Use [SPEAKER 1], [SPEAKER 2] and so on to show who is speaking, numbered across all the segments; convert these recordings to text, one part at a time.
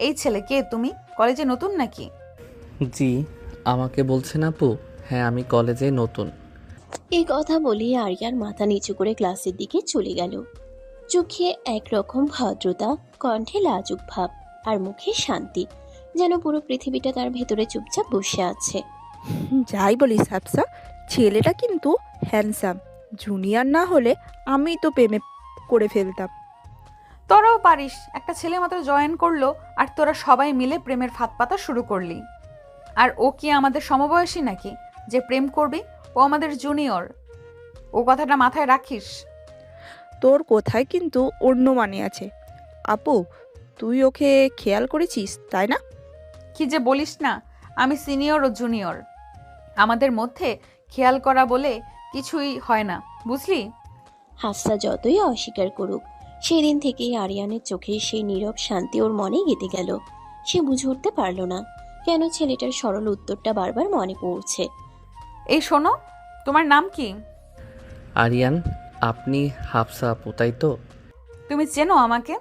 [SPEAKER 1] এই ছেলে কে তুমি? কলেজে নতুন নাকি?
[SPEAKER 2] জি, আমাকে বলছেন আপু? হ্যাঁ, আমি কলেজে নতুন।
[SPEAKER 3] এই কথা বলে আরিয়ান মাথা নিচু করে ক্লাসের দিকে চলে গেল। চোখে একরকম ভদ্রতা, কণ্ঠে লাজুক ভাব, আর মুখে শান্তি, যেন পুরো পৃথিবীটা তার ভেতরে চুপচাপ বসে আছে।
[SPEAKER 4] যাই বলিস হাফসা, ছেলেটা কিন্তু হ্যান্ডসাম। জুনিয়র না হলে আমি তো প্রেমে করে ফেলতাম।
[SPEAKER 1] তোরাও পারিস, একটা ছেলে মাত্র জয়েন করলো আর তোরা সবাই মিলে প্রেমের ফাঁদ পাতা শুরু করলি। আর ও কি আমাদের সমবয়সী নাকি যে প্রেম করবি? ও আমাদের জুনিয়র, ও কথাটা মাথায় রাখিস।
[SPEAKER 4] তোর কোথায় কিন্তু অন্য মানে আছে। আপু, তুই ওকে খেয়াল করেছিস তাই না?
[SPEAKER 1] কি যে বলিস না, আমি সিনিয়র ও জুনিয়র, আমাদের মধ্যে খেয়াল করা বলে কিছুই হয় না, বুঝলি?
[SPEAKER 3] হাফসা যতই অস্বীকার করুক, সেদিন থেকেই আরিয়ানের চোখে সেই নীরব শান্তি ওর মনে গেঁথে গেল। সে বুঝে উঠতে পারল না কেন ছেলেটার সরল উত্তরটা বারবার মনে পড়ছে।
[SPEAKER 1] এই শোনো, তোমার নাম কি?
[SPEAKER 2] আরিয়ান, আপনি হাফসা আপু তাই তো?
[SPEAKER 1] তুমি চেনো আমাকে?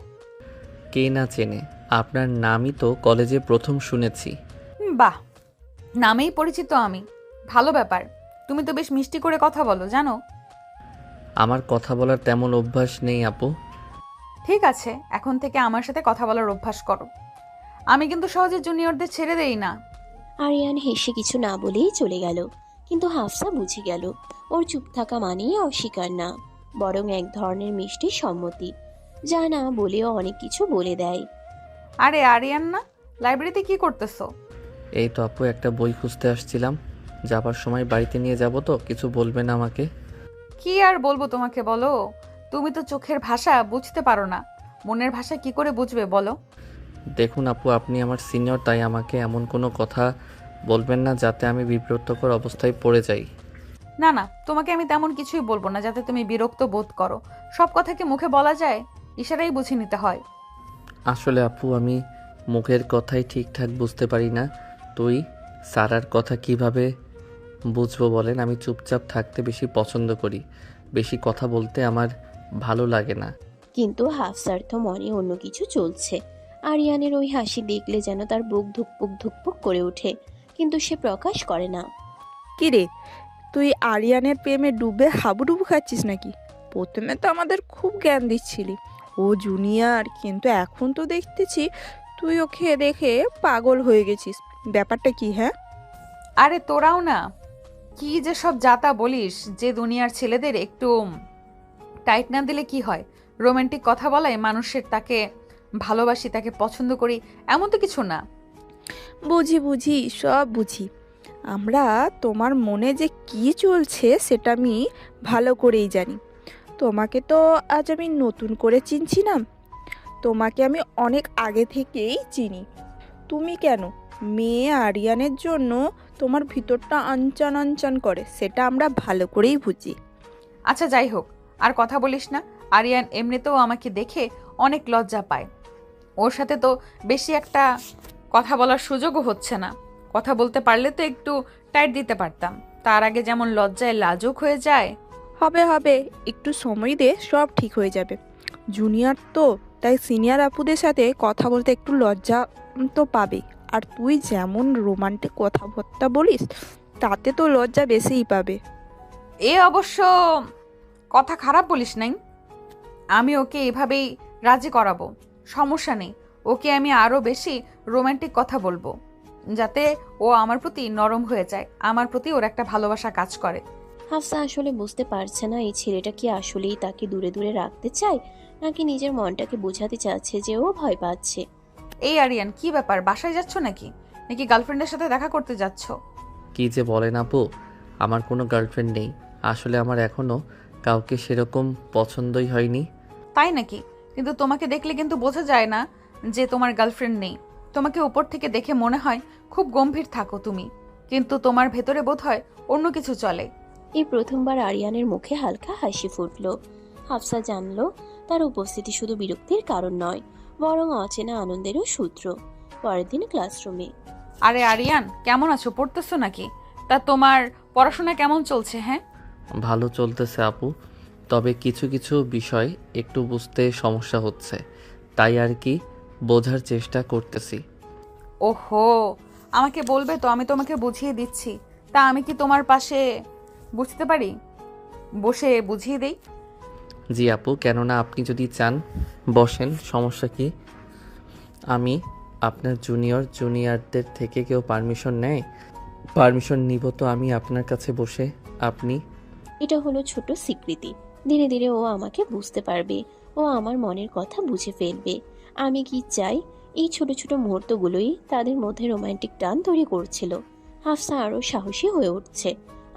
[SPEAKER 2] কে না চেনে, আপনার নামই তো কলেজে প্রথম শুনেছি।
[SPEAKER 1] বাহ, নামেই পরিচিত আমি, ভালো ব্যাপার। তুমি তো বেশ মিষ্টি করে কথা বলো জানো।
[SPEAKER 2] আমার কথা বলার তেমন অভ্যাস নেই আপু।
[SPEAKER 1] ঠিক আছে, এখন থেকে আমার সাথে কথা বলার অভ্যাস করো। আমি কিন্তু সহজে জুনিয়রদের ছেড়ে দেই না।
[SPEAKER 3] আরিয়ান হেসে কিছু না বলেই চলে গেল, কিন্তু হাফসা বুঝে গেল ওর চুপ থাকা মানেই অস্বীকার না, বরং এক ধরনের মিষ্টি সম্মতি, যা না বলেও অনেক কিছু বলে দেয়।
[SPEAKER 1] আরে আরিয়ান না, লাইব্রেরিতে কি করতেছো?
[SPEAKER 2] এই তো আপু, একটা বই খুঁজতে আসছিলাম। যাবার সময় বাড়িতে নিয়ে যাব তো, কিছু বলবেন আমাকে?
[SPEAKER 1] কি আর বলবো তোমাকে বলো, তুমি তো চোখের ভাষা বুঝতে পারো না, মনের ভাষা কি করে বুঝবে বলো?
[SPEAKER 2] দেখুন আপু, আপনি আমার সিনিয়র, তাই আমাকে এমন কোনো কথা বলবেন না যাতে আমি বিব্রতকর অবস্থায় পড়ে যাই।
[SPEAKER 1] না না, তোমাকে আমি তেমন কিছুই বলবো না যাতে তুমি বিরক্ত বোধ করো। সব কথা কি মুখে বলা যায়? ইশারাই বুঝে নিতে হয়।
[SPEAKER 2] আসলে আপু, আমি মুখের কথাই ঠিকঠাক বুঝতে পারি না। তুই সারার কথা কিভাবে বুঝবো বলেন? আমি চুপচাপ থাকতে বেশি পছন্দ করি, বেশি কথা বলতে আমার ভালো লাগে না।
[SPEAKER 3] কিন্তু হাফসার তো মনে অন্য কিছু চলছে। আরিয়ানের ওই হাসি দেখলে যেন তার বুক ধুকপুক ধুকপুক করে ওঠে, কিন্তু সে প্রকাশ করে না।
[SPEAKER 4] কি রে, তুই আরিয়ানের প্রেমে ডুবে হাবুডুবু খাচ্ছিস নাকি? প্রথমে তো আমাদের খুব জ্ঞান দিচ্ছিলি ও জুনিয়র, কিন্তু এখন তো দেখতেছি তুই ওকে দেখে পাগল হয়ে গেছিস। ব্যাপারটা কি হ্যাঁ?
[SPEAKER 1] আরে তোরাও না, কি যে সব যাতা বলিস, যে দুনিয়ার ছেলেদের একটু টাইট না দিলে কি হয়? রোমান্টিক কথা বলায় মানুষের তাকে ভালোবাসি, তাকে পছন্দ করি, এমন তো কিছু না।
[SPEAKER 4] বুঝি বুঝি, সব বুঝি। আমরা তোমার মনে যে কি চলছে সেটা আমি ভালো করেই জানি। তোমাকে তো আজ আমি নতুন করে চিনছি না, তোমাকে আমি অনেক আগে থেকেই চিনি। তুমি কেন মেয়ে আরিয়ানের জন্য তোমার ভিতরটা আনচান আনচান করে সেটা আমরা ভালো করেই বুঝি।
[SPEAKER 1] আচ্ছা যাই হোক, আর কথা বলিস না। আরিয়ান এমনিতেও আমাকে দেখে অনেক লজ্জা পায়, ওর সাথে তো বেশি একটা কথা বলার সুযোগও হচ্ছে না। কথা বলতে পারলে তো একটু টাইট দিতে পারতাম, তার আগে যেমন লজ্জায় লাজুক হয়ে যায়।
[SPEAKER 4] হবে হবে, একটু সময় দে, সব ঠিক হয়ে যাবে। জুনিয়র তো, তাই সিনিয়র আপুদের সাথে কথা বলতে একটু লজ্জা তো পাবে। আর তুই যেমন রোমান্টিক কথাবার্তা বলিস তাতে তো লজ্জা বেশিই পাবে।
[SPEAKER 1] এ অবশ্য কথা খারাপ বলিস নাই, আমি ওকে এভাবেই রাজি করাবো, সমস্যা নেই। ওকে আমি আরো বেশি রোমান্টিক কথা বলবো যাতে ও আমার প্রতি নরম হয়ে যায়, আমার প্রতি ওর একটা ভালোবাসা কাজ করে।
[SPEAKER 3] হাফসা আসলে বুঝতে পারছে না এই ছেলেটা কি আসলেই তাকে দূরে দূরে রাখতে চায়, নাকি নিজের মনটাকে বোঝাতে চাচ্ছে যে ও ভয় পাচ্ছে।
[SPEAKER 1] এই আরিয়ান, কি ব্যাপার, বাসায় যাচ্ছ নাকি, নাকি গার্লফ্রেন্ডের সাথে দেখা করতে যাচ্ছ?
[SPEAKER 2] কি যে বলেন আপু, আমার কোনো গার্লফ্রেন্ড নেই। আসলে আমার এখনও কাউকে সেরকম পছন্দই হয়নি।
[SPEAKER 1] তাই নাকি? কিন্তু তোমাকে দেখলে কিন্তু বোঝা যায় না যে তোমার গার্লফ্রেন্ড নেই। তোমাকে উপর থেকে দেখে মনে হয় খুব গম্ভীর থাকো তুমি, কিন্তু তোমার ভেতরে বোধ হয় অন্য কিছু চলে।
[SPEAKER 3] এই প্রথমবার আরিয়ানের মুখে হালকা হাসি ফুটল। হাফসা জানলো তার উপস্থিতি শুধু বিরক্তির কারণ নয়, বরং অচেনা আনন্দেরও সূত্র। পরের দিন ক্লাসরুমে
[SPEAKER 1] আরে আরিয়ান, কেমন আছো, পড়তেছো নাকি? তা তোমার পড়াশোনা কেমন চলছে? হ্যাঁ,
[SPEAKER 2] ভালো চলতেছে আপু, তবে কিছু কিছু বিষয় একটু বুঝতে সমস্যা হচ্ছে, তাই আর কি। বোঝার চেষ্টা করতেছি।
[SPEAKER 1] ওহো, আমাকে বলবে তো, আমি তোমাকে বুঝিয়ে দিচ্ছি। তা আমি কি তোমার পাশে বুঝতে পারি? বসে বুঝিয়ে দেই।
[SPEAKER 2] জি আপু, কেননা আপনি যদি চান বসেন, সমস্যা কি? আমি আপনার জুনিয়রদের থেকে কেউ পারমিশন নেয়? পারমিশন নিব তো আমি আপনার কাছে বসে। আপনি
[SPEAKER 3] এটা হলো ছোট স্বীকৃতি। ধীরে ধীরে ও আমাকে বুঝতে পারবে, ও আমার মনের কথা বুঝে ফেলবে। আমি কি চাই, এই ছোট ছোট মুহূর্তগুলোই তাদের মধ্যে রোমান্টিক টান তৈরি করছিল। হাফসা আরো সাহসী হয়ে উঠছে,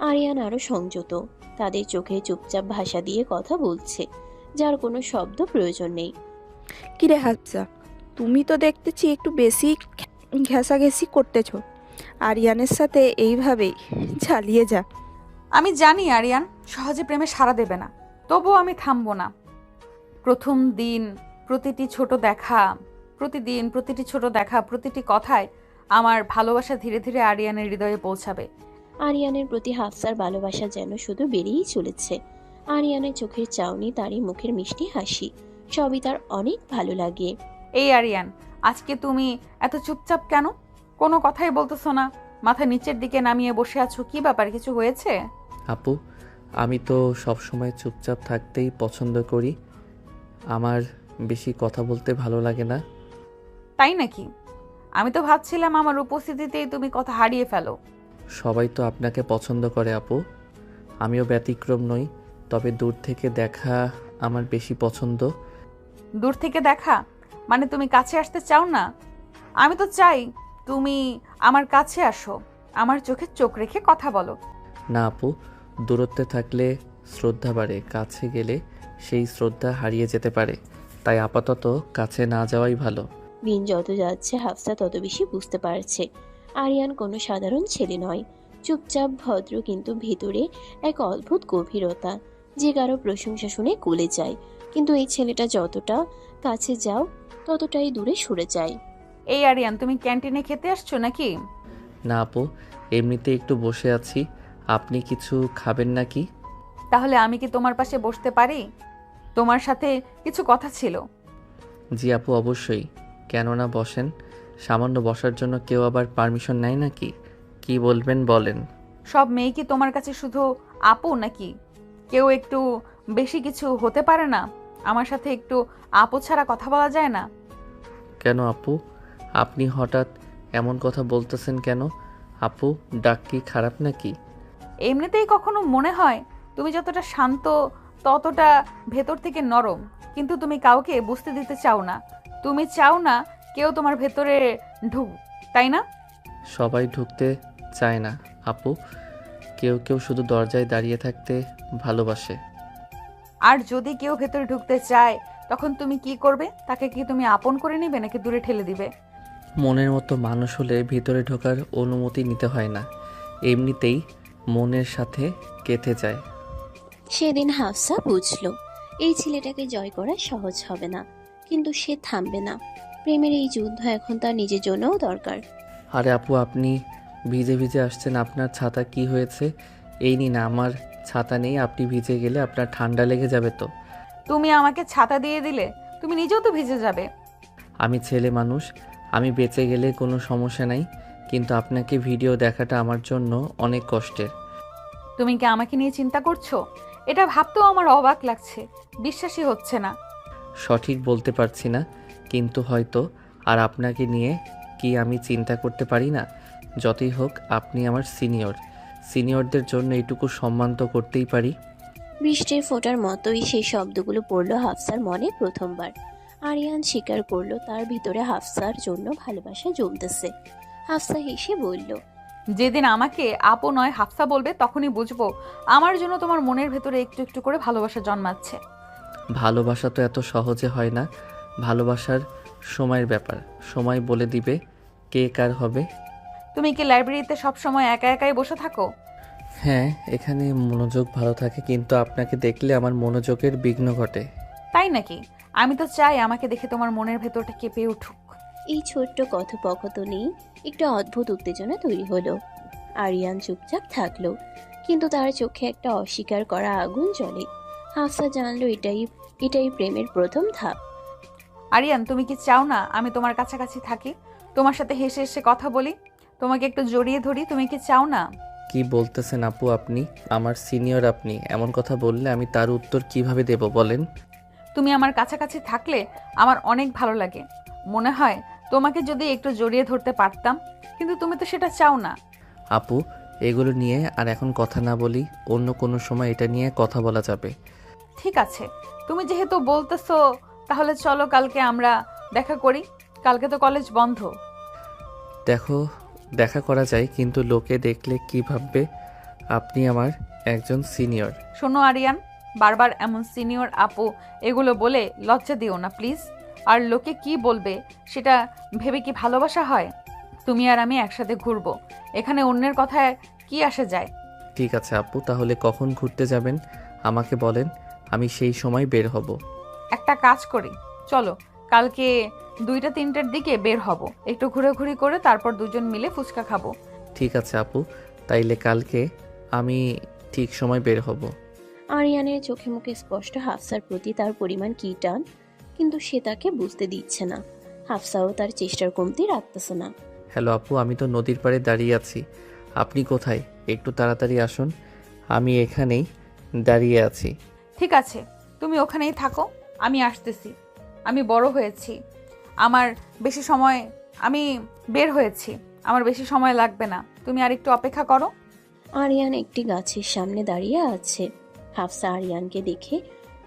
[SPEAKER 3] আরিয়ান আরো সংযত। তাদের চোখে চুপচাপ ভাষা দিয়ে কথা বলছে, যার কোনো শব্দ প্রয়োজন নেই।
[SPEAKER 4] কিরে হাফসা, তুমি তো দেখতেছি একটু বেশি ঘেঁষাঘেঁষি করতেছ। আরিয়ানের সাথে এইভাবেই চালিয়ে যা।
[SPEAKER 1] আমি জানি আরিয়ান সহজে প্রেমে সাড়া দেবে না, তবুও আমি থামবো না। প্রথম দিন প্রতিটি ছোট দেখা, প্রতিটি ছোট দেখা, প্রতিটি কথায় আমার ভালোবাসা ধীরে ধীরে আরিয়ানের হৃদয়ে পৌঁছাবে।
[SPEAKER 3] আরিয়ানের প্রতি হাফসার ভালোবাসা যেন শুধু বেড়েই চলেছে। আরিয়ানের চোখের চাউনি, তারই মুখের মিষ্টি হাসি, সবই তার অনেক ভালো লাগে।
[SPEAKER 1] এই আরিয়ান, আজকে তুমি এত চুপচাপ কেন? কোনো কথাই বলতেছো না, মাথা নিচের দিকে নামিয়ে বসে আছো, কি ব্যাপার, কিছু হয়েছে?
[SPEAKER 2] আপু, আমি তো সব সময় চুপচাপ থাকতেই পছন্দ করি। আমার বেশি কথা বলতে ভালো লাগে না।
[SPEAKER 1] তাই নাকি? আমি তো ভাবছিলাম আমার উপস্থিতিতেই তুমি কথা হারিয়ে ফেলো।
[SPEAKER 2] সবাই তো আপনাকে পছন্দ করে আপু, আমিও ব্যতিক্রম নই। তবে দূর থেকে দেখা আমার বেশি পছন্দ।
[SPEAKER 1] দূর থেকে দেখা মানে তুমি কাছে আসতে চাও না? আমি তো চাই তুমি আমার কাছে আসো, আমার চোখে চোখ রেখে কথা বলো।
[SPEAKER 2] না আপু, দূরত্বে থাকলে শ্রদ্ধা বাড়ে, কাছে গেলে সেই শ্রদ্ধা হারিয়ে যেতে পারে। তাই আপাতত কাছে না যাওয়াই ভালো।
[SPEAKER 3] দিন যত যাচ্ছে হাফসা তত বেশি বুঝতে পারছে আরিয়ান কোনো সাধারণ ছেলে নয়। চুপচাপ, ভদ্র, কিন্তু ভিতরে এক অদ্ভুত গভীরতা, যে কারো প্রশংসা শুনে গলে যায়। কিন্তু এই ছেলেটা যতটা কাছে যাও ততটাই দূরে সরে যায়।
[SPEAKER 1] এই আরিয়ান, তুমি ক্যান্টিনে খেতে আসছো নাকি?
[SPEAKER 2] না আপু, এমনিতে একটু বসে আছি। আপনি কিছু খাবেন নাকি?
[SPEAKER 1] তাহলে আমি কি তোমার পাশে বসতে পারি? তোমার সাথে কিছু কথা ছিল।
[SPEAKER 2] জি আপু, অবশ্যই। কেননা বসেন। সামান্য বসার জন্য কেউ আবার পারমিশন নেয় নাকি? কি বলবেন বলেন।
[SPEAKER 1] সব মেয়ে কি তোমার কাছে শুধু আপু নাকি? কেউ একটু বেশি কিছু হতে পারে না? আমার সাথে একটু আপু ছাড়া কথা বলা যায় না?
[SPEAKER 2] কেন আপু, আপনি হঠাৎ এমন কথা বলতেছেন কেন? আপু, ডাক কি খারাপ নাকি?
[SPEAKER 1] এমনিতেই কখনো মনে হয় তুমি যতটা শান্ত ততটা ভেতর থেকে নরম, কিন্তু তুমি কাউকে বুঝতে দিতে চাও না। তুমি চাও না কেউ তোমার ভেতরে ঢুক, তাই না?
[SPEAKER 2] সবাই ঢুকতে চায় না আপু, কেউ কেউ শুধু দরজায় দাঁড়িয়ে থাকতে ভালোবাসে।
[SPEAKER 1] আর যদি কেউ ভেতরে ঢুকতে চায় তখন তুমি কি করবে? তাকে কি তুমি আপন করে নিবে নাকি দূরে ঠেলে দিবে?
[SPEAKER 2] মনের মতো মানুষ হলে ভিতরে ঢোকার অনুমতি নিতে হয় না, এমনিতেই মনের সাথে গেঁথে যায়।
[SPEAKER 3] সেদিন হাফসা বুঝলো এই ছেলেটাকে জয় করা সহজ হবে না, কিন্তু সে থামবে না। প্রেমের এই যুদ্ধ এখন তার নিজের জন্যও দরকার।
[SPEAKER 2] আরে আপু, আপনি ভিজে ভিজে আসছেন, আপনার ছাতা কি হয়েছে? এই নিন, আমার ছাতা নেই, আপনি ভিজে গেলে আপনার ঠান্ডা লেগে যাবে তো।
[SPEAKER 1] তুমি আমাকে ছাতা দিয়ে দিলে, তুমি নিজেও তো ভিজে যাবে।
[SPEAKER 2] আমি ছেলে মানুষ, আমি বেঁচে গেলে কোনো সমস্যা নাই, কিন্তু আপনাকে ভিডিও দেখাটা আমার জন্য অনেক কষ্টের।
[SPEAKER 1] তুমি কি আমাকে নিয়ে চিন্তা করছো? এটা ভাবতেও আমার অবাক লাগছে, বিশ্বাসই হচ্ছে না।
[SPEAKER 2] সঠিক বলতে পারছি না, কিন্তু হয়তো। আর আপনাকে নিয়ে কি আমি চিন্তা করতে পারি না? যতই হোক আপনি আমার সিনিয়রদের জন্য এইটুকু সম্মান তো করতেই পারি।
[SPEAKER 3] বৃষ্টির ফোঁটার মতোই সেই শব্দগুলো পড়ল হাফসার মনে প্রথমবার। আরিয়ান স্বীকার করলো তার ভিতরে হাফসার জন্য ভালোবাসা জমতেছে। হাফসা হেসে বলল,
[SPEAKER 1] যেদিন আমাকে আপু নয় হাফসা বলবে তখনই বুঝবো আমার জন্য তোমার মনের ভেতরে একটু একটু করে ভালোবাসা জন্মাচ্ছে।
[SPEAKER 2] ভালোবাসা তো এত সহজে হয় না, ভালোবাসার সময়ের ব্যাপার। সময় বলে দিবে কে কার হবে।
[SPEAKER 1] তুমি কি লাইব্রেরিতে সবসময় একা একাই বসে থাকো?
[SPEAKER 2] হ্যাঁ, এখানে মনোযোগ ভালো থাকে, কিন্তু আপনাকে দেখলে আমার মনোযোগের বিঘ্ন ঘটে।
[SPEAKER 1] তাই নাকি? আমি তো চাই আমাকে দেখে তোমার মনের ভেতরটা কেঁপে উঠুক।
[SPEAKER 3] এই ছোট্ট কথোপকথনেই একটা অদ্ভুত উত্তেজনা তৈরি হলো। আরিয়ান চুপচাপ থাকলো, কিন্তু তার চোখে একটা অস্বীকার করা আগুন জ্বলে। হাফসা জানলো এটাই প্রেমের প্রথম ধাপ।
[SPEAKER 1] আরিয়ান, তুমি কি চাও না আমি তোমার কাছাকাছি থাকি, তোমার সাথে হেসে হেসে কথা বলি, তোমাকে একটু জড়িয়ে ধরি? তুমি কি চাও না?
[SPEAKER 2] কি বলতেছেন আপু আপনি? আমার সিনিয়র আপনি, এমন কথা বললে আমি তার উত্তর কিভাবে দেব বলেন?
[SPEAKER 1] তুমি আমার কাছাকাছি থাকলে আমার অনেক ভালো লাগে। মনে হয় তোমাকে যদি একটু জড়িয়ে ধরতে পারতাম, কিন্তু তুমি তো সেটা চাও না।
[SPEAKER 2] আপু, এগুলো নিয়ে আর এখন কথা না বলি, অন্য কোনো সময় এটা নিয়ে কথা বলা যাবে।
[SPEAKER 1] ঠিক আছে, তুমি যেহেতু বলতেছো, তাহলে চলো কালকে আমরা দেখা করি। কালকে তো কলেজ বন্ধ।
[SPEAKER 2] দেখো, দেখা করা যায়, কিন্তু লোকে দেখলে কি ভাববে? আপনি আমার একজন সিনিয়র।
[SPEAKER 1] শোনো আরিয়ান, বারবার এমন সিনিয়র আপু এগুলো বলে লজ্জা দিও না প্লিজ। আর লোকে কি বলবে সেটা ভেবে কি ভালোবাসা হয়? তুমি আর আমি একসাথে ঘুরবো, এখানে অন্যের কথায় কি আসে যায়?
[SPEAKER 2] ঠিক আছে আপু, তাহলে কখন ঘুরতে যাবেন আমাকে বলেন, আমি সেই সময় বের হব।
[SPEAKER 1] একটা কাজ করি, চলো কালকে 2টা-3টার দিকে বের হব, একটু ঘোরাঘুরি করে তারপর দুজন মিলে ফুচকা খাবো।
[SPEAKER 2] ঠিক আছে আপু, তাইলে কালকে আমি ঠিক সময় বের হব।
[SPEAKER 3] আরিয়ানের চোখে মুখে স্পষ্ট হাফসার প্রতি তার পরিমাণ কি টান, কিন্তু সে তাকে বুঝতে দিচ্ছে না। হাফসাও তার চেষ্টার কমতি রাখতেছে না।
[SPEAKER 2] হ্যালো আপু, আমি তো নদীর পাড়ে দাঁড়িয়ে আছি। আপনি কোথায়? একটু তাড়াতাড়ি আসুন, আমি এখানেই দাঁড়িয়ে আছি।
[SPEAKER 1] ঠিক আছে, তুমি ওখানেই থাকো, আমি আসতেছি। আমি বড় হয়েছি, আমার বেশি সময়, আমি বের হয়েছি, আমার বেশি সময় লাগবে না, তুমি আর একটু অপেক্ষা করো।
[SPEAKER 3] আরিয়ান একটি গাছের সামনে দাঁড়িয়ে আছে। হাফসা আরিয়ানকে দেখে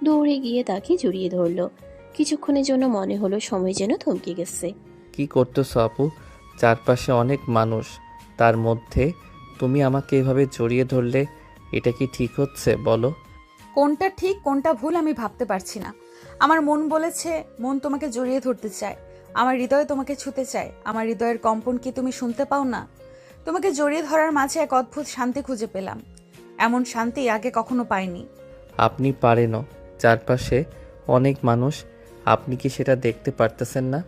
[SPEAKER 3] দৌড়ে গিয়ে তাকে জড়িয়ে ধরল। কিছুক্ষণের জন্য মনে হলো সময় যেন থমকে গেছে।
[SPEAKER 2] কি করতেছো আপু? চারপাশে অনেক মানুষ, তার মধ্যে তুমি আমাকে এভাবে জড়িয়ে ধরলে এটা কি ঠিক হচ্ছে বলো?
[SPEAKER 1] কোনটা ঠিক কোনটা ভুল আমি ভাবতে পারছি না। আমার মন বলেছে, মন তোমাকে জড়িয়ে ধরতে চায়, আমার হৃদয় তোমাকে ছুতে চায়। আমার হৃদয়ের কম্পন কি তুমি শুনতে পাও না? তোমাকে জড়িয়ে ধরার মাঝে এক অদ্ভুত শান্তি খুঁজে পেলাম, এমন শান্তি আগে কখনো পাইনি।
[SPEAKER 2] আপনি পারেনও, চারপাশে অনেক মানুষ, আপনি কি সেটা দেখতে পারতেছেন না?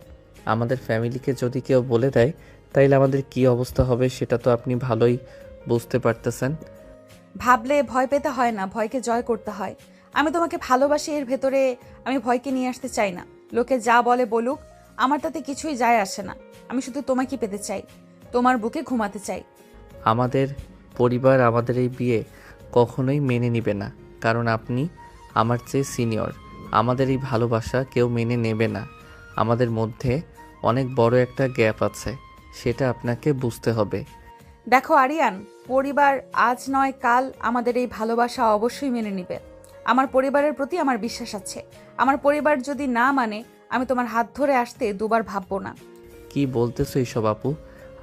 [SPEAKER 2] আমাদের ফ্যামিলিকে যদি কেউ বলে দেয় তাইলে আমাদের কি অবস্থা হবে সেটা তো আপনি ভালোই বুঝতে পারতেছেন।
[SPEAKER 1] ভাবলে ভয় পেতে হয় না, ভয়কে জয় করতে হয়। আমি তোমাকে ভালোবাসি, এর ভেতরে আমি ভয়কে নিয়ে আসতে চাই না। লোকে যা বলে বলুক, আমার তাতে কিছুই যায় আসে না। আমি শুধু তোমাকে পেতে চাই, তোমার বুকে ঘুমাতে চাই।
[SPEAKER 2] আমাদের পরিবার আমাদের এই বিয়ে কখনোই মেনে নিবে না, কারণ আপনি আমার চেয়ে সিনিয়র। আমাদের এই ভালোবাসা কেউ মেনে নেবে না। আমাদের মধ্যে অনেক বড় একটা গ্যাপ আছে, সেটা আপনাকে বুঝতে হবে।
[SPEAKER 1] দেখো আরিয়ান, পরিবার আজ নয় কাল আমাদের এই ভালোবাসা অবশ্যই মেনে নিবে। আমার পরিবারের প্রতি আমার বিশ্বাস আছে। আমার পরিবার যদি না মানে, আমি তোমার হাত ধরে আসতে দুবার ভাববো না।
[SPEAKER 2] কি বলতেছো এইসব আপু?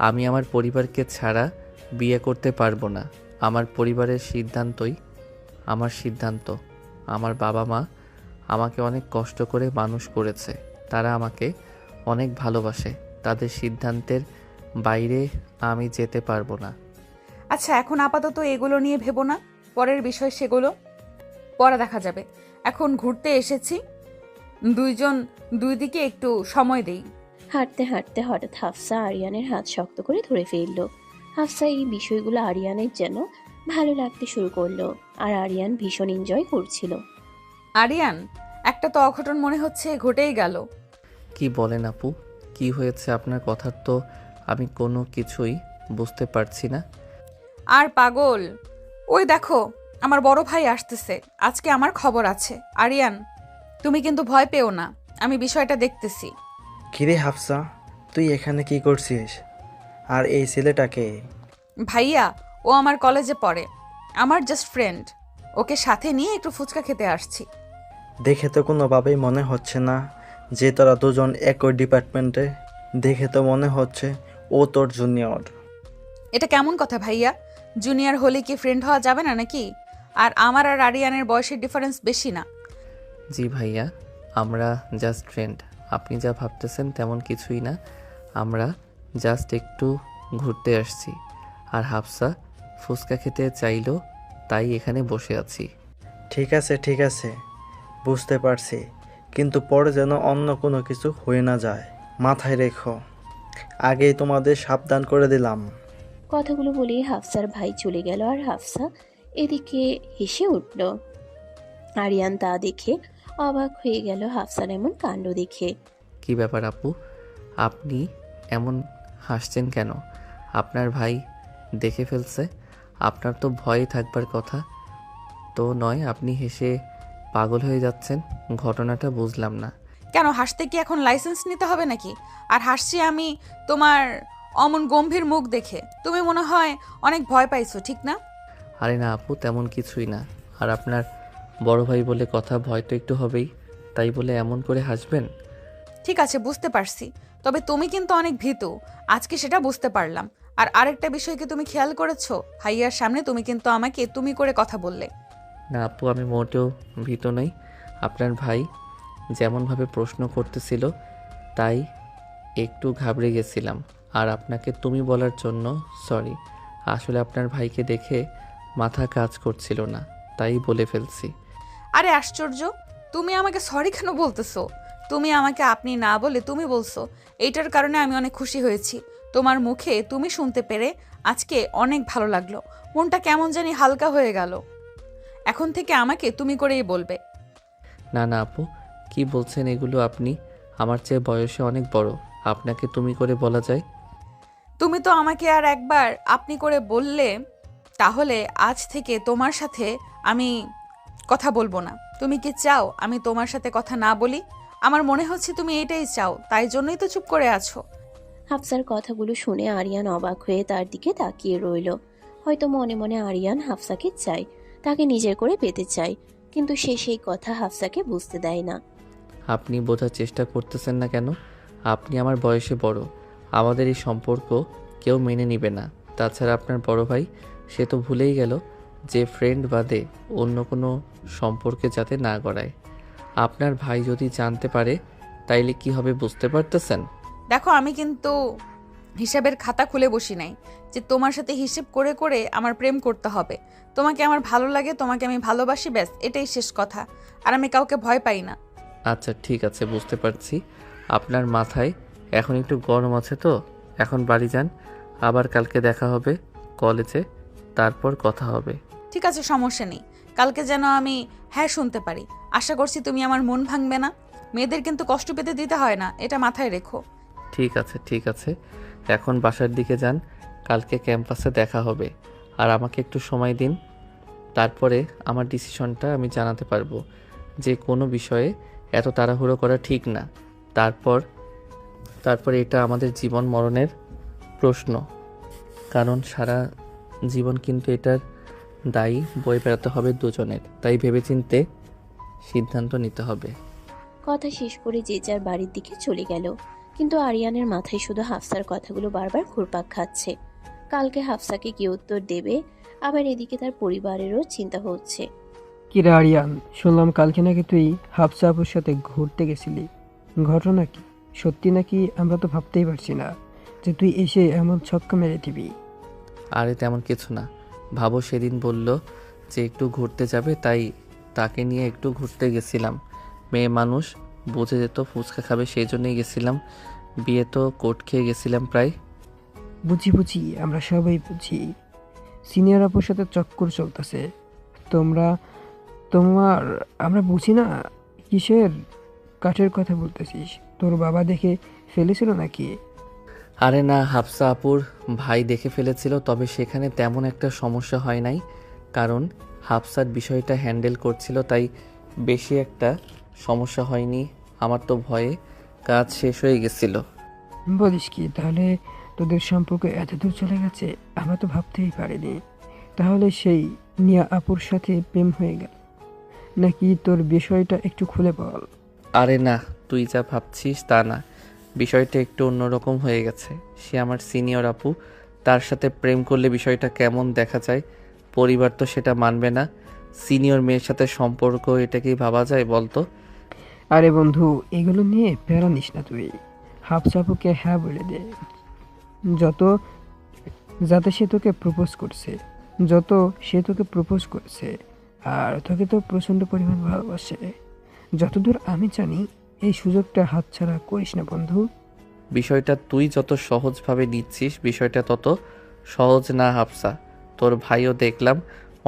[SPEAKER 2] আমি আমার পরিবারকে ছাড়া বিয়ে করতে পারবো না। আমার পরিবারের সিদ্ধান্তই আমার সিদ্ধান্ত। আমার বাবা মা আমাকে অনেক কষ্ট করে মানুষ করেছে, তারা আমাকে অনেক ভালোবাসে। তাদের সিদ্ধান্তের বাইরে আমি যেতে পারবো না।
[SPEAKER 1] আচ্ছা, এখন আপাতত এগুলো নিয়ে ভেবো না, পরের বিষয় সেগুলো পরে দেখা যাবে। এখন ঘুরতে এসেছি, দুইজন দুই দিকে একটু সময় দেই।
[SPEAKER 3] হাঁটতে হাঁটতে হঠাৎ হাফসা আরিয়ানের হাত শক্ত করে ধরে ফেলল। হাফসা এই বিষয়গুলো আরিয়ানের যেন ভালো লাগতে শুরু করলো, আর আরিয়ান ভীষণ এনজয় করছিল।
[SPEAKER 1] আরিয়ান, একটা তো অঘটন মনে হচ্ছে ঘটেই গেল।
[SPEAKER 2] কি বলেন আপু? কি হয়েছে আপনার? কথার তো আমি কোনো কিছুই বুঝতে পারছি না।
[SPEAKER 1] আর পাগল, ওই দেখো আমার বড় ভাই আসতেছে, আজকে আমার খবর আছে। আরিয়ান, তুমি কিন্তু ভয় পেও না, আমি বিষয়টা দেখতেছি।
[SPEAKER 5] কিরে হাফসা, তুই এখানে কি করছিস? আর এই ছেলেটাকে?
[SPEAKER 1] ভাইয়া, ও আমার কলেজে পড়ে, আমার জাস্ট ফ্রেন্ড। ওকে সাথে নিয়ে একটু ফুচকা খেতে আসছি।
[SPEAKER 5] দেখে তো কোনোভাবেই মনে হচ্ছে না যে তোরা দুজন একই ডিপার্টমেন্টে। দেখে তো মনে হচ্ছে ও তোর জুনিয়র।
[SPEAKER 1] এটা কেমন কথা ভাইয়া? জুনিয়র হলে কি ফ্রেন্ড হওয়া যাবে না নাকি? আর আমার আর আরিয়ানের বয়সের ডিফারেন্স বেশি না।
[SPEAKER 2] জি ভাইয়া, আমরা জাস্ট ফ্রেন্ড। আপনি যা ভাবতেছেন তেমন কিছুই না। আমরা জাস্ট একটু ঘুরতে আসছি। আর হাফসা ফুচকা খেতে চাইলো, তাই এখানে বসে আছি।
[SPEAKER 5] ঠিক আছে ঠিক আছে, বুঝতে পারছি, কিন্তু পরে যেন অন্য কোনো কিছু হয়ে না যায়, মাথায় রেখো। আগেই তোমাদের সাবধান করে দিলাম।
[SPEAKER 3] কথাগুলো বলে হাফসার ভাই চলে গেল, আর হাফসা এদিকে হেসে উঠল। আরিয়ান তা দেখে অবাক হয়ে গেল হাফসার এমন কাণ্ড দেখে।
[SPEAKER 2] কি ব্যাপার আপু, আপনি এমন হাসছেন কেন? আপনার ভাই দেখে ফেলছে? আপনার তো ভয় থাকবার কথা তো নয়, আপনি হেসে পাগল হয়ে যাচ্ছেন। ঘটনাটা বুঝলাম না।
[SPEAKER 1] কেন হাসতে কি এখন লাইসেন্স নিতে হবে নাকি? আর হাসছি আমি তোমার অমন গম্ভীর মুখ দেখে। তুমি মনে হয় অনেক ভয় পাইছো, ঠিক না?
[SPEAKER 2] আরে না আপু, তেমন কিছুই না। আর আপনার বড় ভাই বলে কথা, ভয় তো একটু হবেই। তাই বলে এমন করে হাসবেন?
[SPEAKER 1] ঠিক আছে, বুঝতে পারছি। তবে তুমি কিন্তু অনেক ভীতু, আজকে সেটা বুঝতে পারলাম। আর আরেকটা বিষয় কি তুমি খেয়াল করেছো? ভাইয়ার সামনে তুমি কিন্তু আমাকে তুমি করে কথা বললে।
[SPEAKER 2] না আপু, আমি মোটেও ভীত নই। আপনার ভাই যেমনভাবে প্রশ্ন করতেছিল তাই একটু ঘাবড়ে গেছিলাম। আর আপনাকে তুমি বলার জন্য সরি। আসলে আপনার ভাইকে দেখে মাথা কাজ করছিল না, তাই বলে ফেলছি।
[SPEAKER 1] আরে আশ্চর্য, তুমি আমাকে সরি কেন বলতেছো? তুমি আমাকে আপনি না বলে তুমি বলছো, এইটার কারণে আমি অনেক খুশি হয়েছি। তোমার মুখে তুমি শুনতে পেরে আজকে অনেক ভালো লাগলো। মনটা কেমন জানি হালকা হয়ে গেল। এখন থেকে আমাকে তুমি করেই বলবে।
[SPEAKER 2] না না আপু, কি বলছেন এগুলো? আপনি আমার চেয়ে বয়সে অনেক বড়, আপনাকে তুমি করে বলা যায়?
[SPEAKER 1] তুমি তো আমাকে আর একবার আপনি করে বললে, তাহলে আজ থেকে তোমার সাথে আমি কথা বলবো না। তুমি কি চাও আমি তোমার সাথে কথা না বলি? আমার মনে হচ্ছে তুমি এটাই চাও, তাই জন্যই তো চুপ করে আছো।
[SPEAKER 3] হাফসার কথাগুলো শুনে আরিয়ান অবাক হয়ে তার দিকে তাকিয়ে রইল। হয়তো মনে মনে আরিয়ান হাফসাকে চায়, তাকে নিজের করে পেতে চায়, কিন্তু সে সেই কথা হাফসাকে বুঝতে দেয় না।
[SPEAKER 2] আপনি বোঝার চেষ্টা করতেছেন না কেন? আপনি আমার বয়সে বড়, আমাদের এই সম্পর্ক কেউ মেনে নিবে না। তাছাড়া আপনার বড় ভাই, সে তো ভুলেই গেল যে ফ্রেন্ড বাদে অন্য কোনো সম্পর্কে যাতে না গড়ায়। আপনার ভাই যদি জানতে পারে তাইলে কি হবে বুঝতে পারতেছেন?
[SPEAKER 1] দেখো, আমি কিন্তু হিসাবের খাতা খুলে বসি নাই যে তোমার সাথে হিসেব করে করে আমার প্রেম করতে হবে। তোমাকে আমার ভালো লাগে, তোমাকে আমি ভালোবাসি, ব্যাস এটাই শেষ কথা। আর আমি কাউকে ভয় পাই না।
[SPEAKER 2] আচ্ছা ঠিক আছে, বুঝতে পারছি। আপনার মাথায় এখন একটু গরম আছে তো। এখন বাড়ি যান, আবার কালকে দেখা হবে কলেজে, তারপর কথা হবে।
[SPEAKER 1] ঠিক আছে, সমস্যা নেই। কালকে যেন আমি হ্যাঁ শুনতে পারি। আশা করছি তুমি আমার মন ভাঙবে না। মেয়েদের কিন্তু কষ্ট পেতে দিতে হয় না, এটা মাথায় রেখো।
[SPEAKER 2] ঠিক আছে ঠিক আছে, এখন বাসার দিকে যান, কালকে ক্যাম্পাসে দেখা হবে। আর আমাকে একটু সময় দিন, তারপরে আমার ডিসিশনটা আমি জানাতে পারবো। যে কোনো বিষয়ে এত তাড়াহুড়ো করা ঠিক না। তারপর তারপর এটা আমাদের জীবন মরণের প্রশ্ন, কারণ সারা জীবন কিন্তু এটার দায়ী বয়ে বেড়াতে হবে দুজনের। তাই ভেবেচিন্তে সিদ্ধান্ত নিতে হবে।
[SPEAKER 3] কথা শেষ করে যে যার বাড়ির দিকে চলে গেল, কিন্তু আরিয়ানের মাথায় শুধু হাফসার কথাগুলো বারবার ঘুরপাক খাচ্ছে। কালকে হাফসাকে কি উত্তর দেবে, আবার এদিকে তার পরিবারেরও চিন্তা হচ্ছে।
[SPEAKER 6] কিরে আরিয়ান, শুনলাম কালকে নাকি তুই হাফসা আপুর সাথে ঘুরতে গেছিলি। ঘটনা কি? সত্যি নাকি? আমরা তো ভাবতেই পারছি না যে তুই এসে এমন ছক্কা মেরে দিবি।
[SPEAKER 2] আরে তেমন কিছু না। ভাবো সেদিন বলল যে একটু ঘুরতে যাবে, তাই তাকে নিয়ে একটু ঘুরতে গেছিলাম। মেয়ে মানুষ বুঝে যেত ফুচকা খাবে, সেই জন্যই গেছিলাম। বিয়ে তো কোট খেয়ে গেছিলাম প্রায়।
[SPEAKER 6] বুঝি বুঝি, আমরা সবাই বুঝি। সিনিয়র আপুর সাথে চক্কর চলতেছে তোমরা তোমার। আমরা বুঝি না কিসের কাঠের কথা বলতেছিস। তোর বাবা দেখে ফেলেছিল নাকি?
[SPEAKER 2] আরে না, হাফসা আপুর ভাই দেখে ফেলেছিল, তবে সেখানে তেমন একটা সমস্যা হয় নাই, কারণ হাফসার বিষয়টা হ্যান্ডেল করছিল, তাই বেশি একটা সমস্যা হয়নি। আমার তো ভয়ে কাজ শেষ হয়ে গেছিল।
[SPEAKER 6] বলিস কি? তাহলে তোদের সম্পর্ক এত দূর চলে গেছে, আমরা তো ভাবতেই পারিনি। তাহলে সেই নিয়া আপুর সাথে প্রেম হয়ে গেল নাকি? তোর বিষয়টা একটু খুলে বল।
[SPEAKER 2] আরে না, তুই যা ভাবছিস তা না। বিষয়টা একটু অন্যরকম হয়ে গেছে। সে আমার সিনিয়র আপু, তার সাথে প্রেম করলে বিষয়টা কেমন দেখা যায়? পরিবার তো সেটা মানবে না। সিনিয়র মেয়ের সাথে সম্পর্ক, এটা কি ভাবা যায় বলতো?
[SPEAKER 6] আরে বন্ধু, এগুলো নিয়ে প্যারা নিস না তুই। হাফসাপুকে হ্যাঁ বলে দে। যত যাতে সে তোকে প্রপোজ করছে, যত সে তোকে প্রপোজ করছে, আর তোকে তো প্রচণ্ড পরিমাণ ভালোবাসে। যতদূর আমি জানি, এই সুযোগটা হাতছাড়া করিস না বন্ধু।
[SPEAKER 2] বিষয়টা তুই যত সহজভাবে নিচ্ছিস, বিষয়টা তত সহজ না হাফসা। তোর ভাইও দেখলাম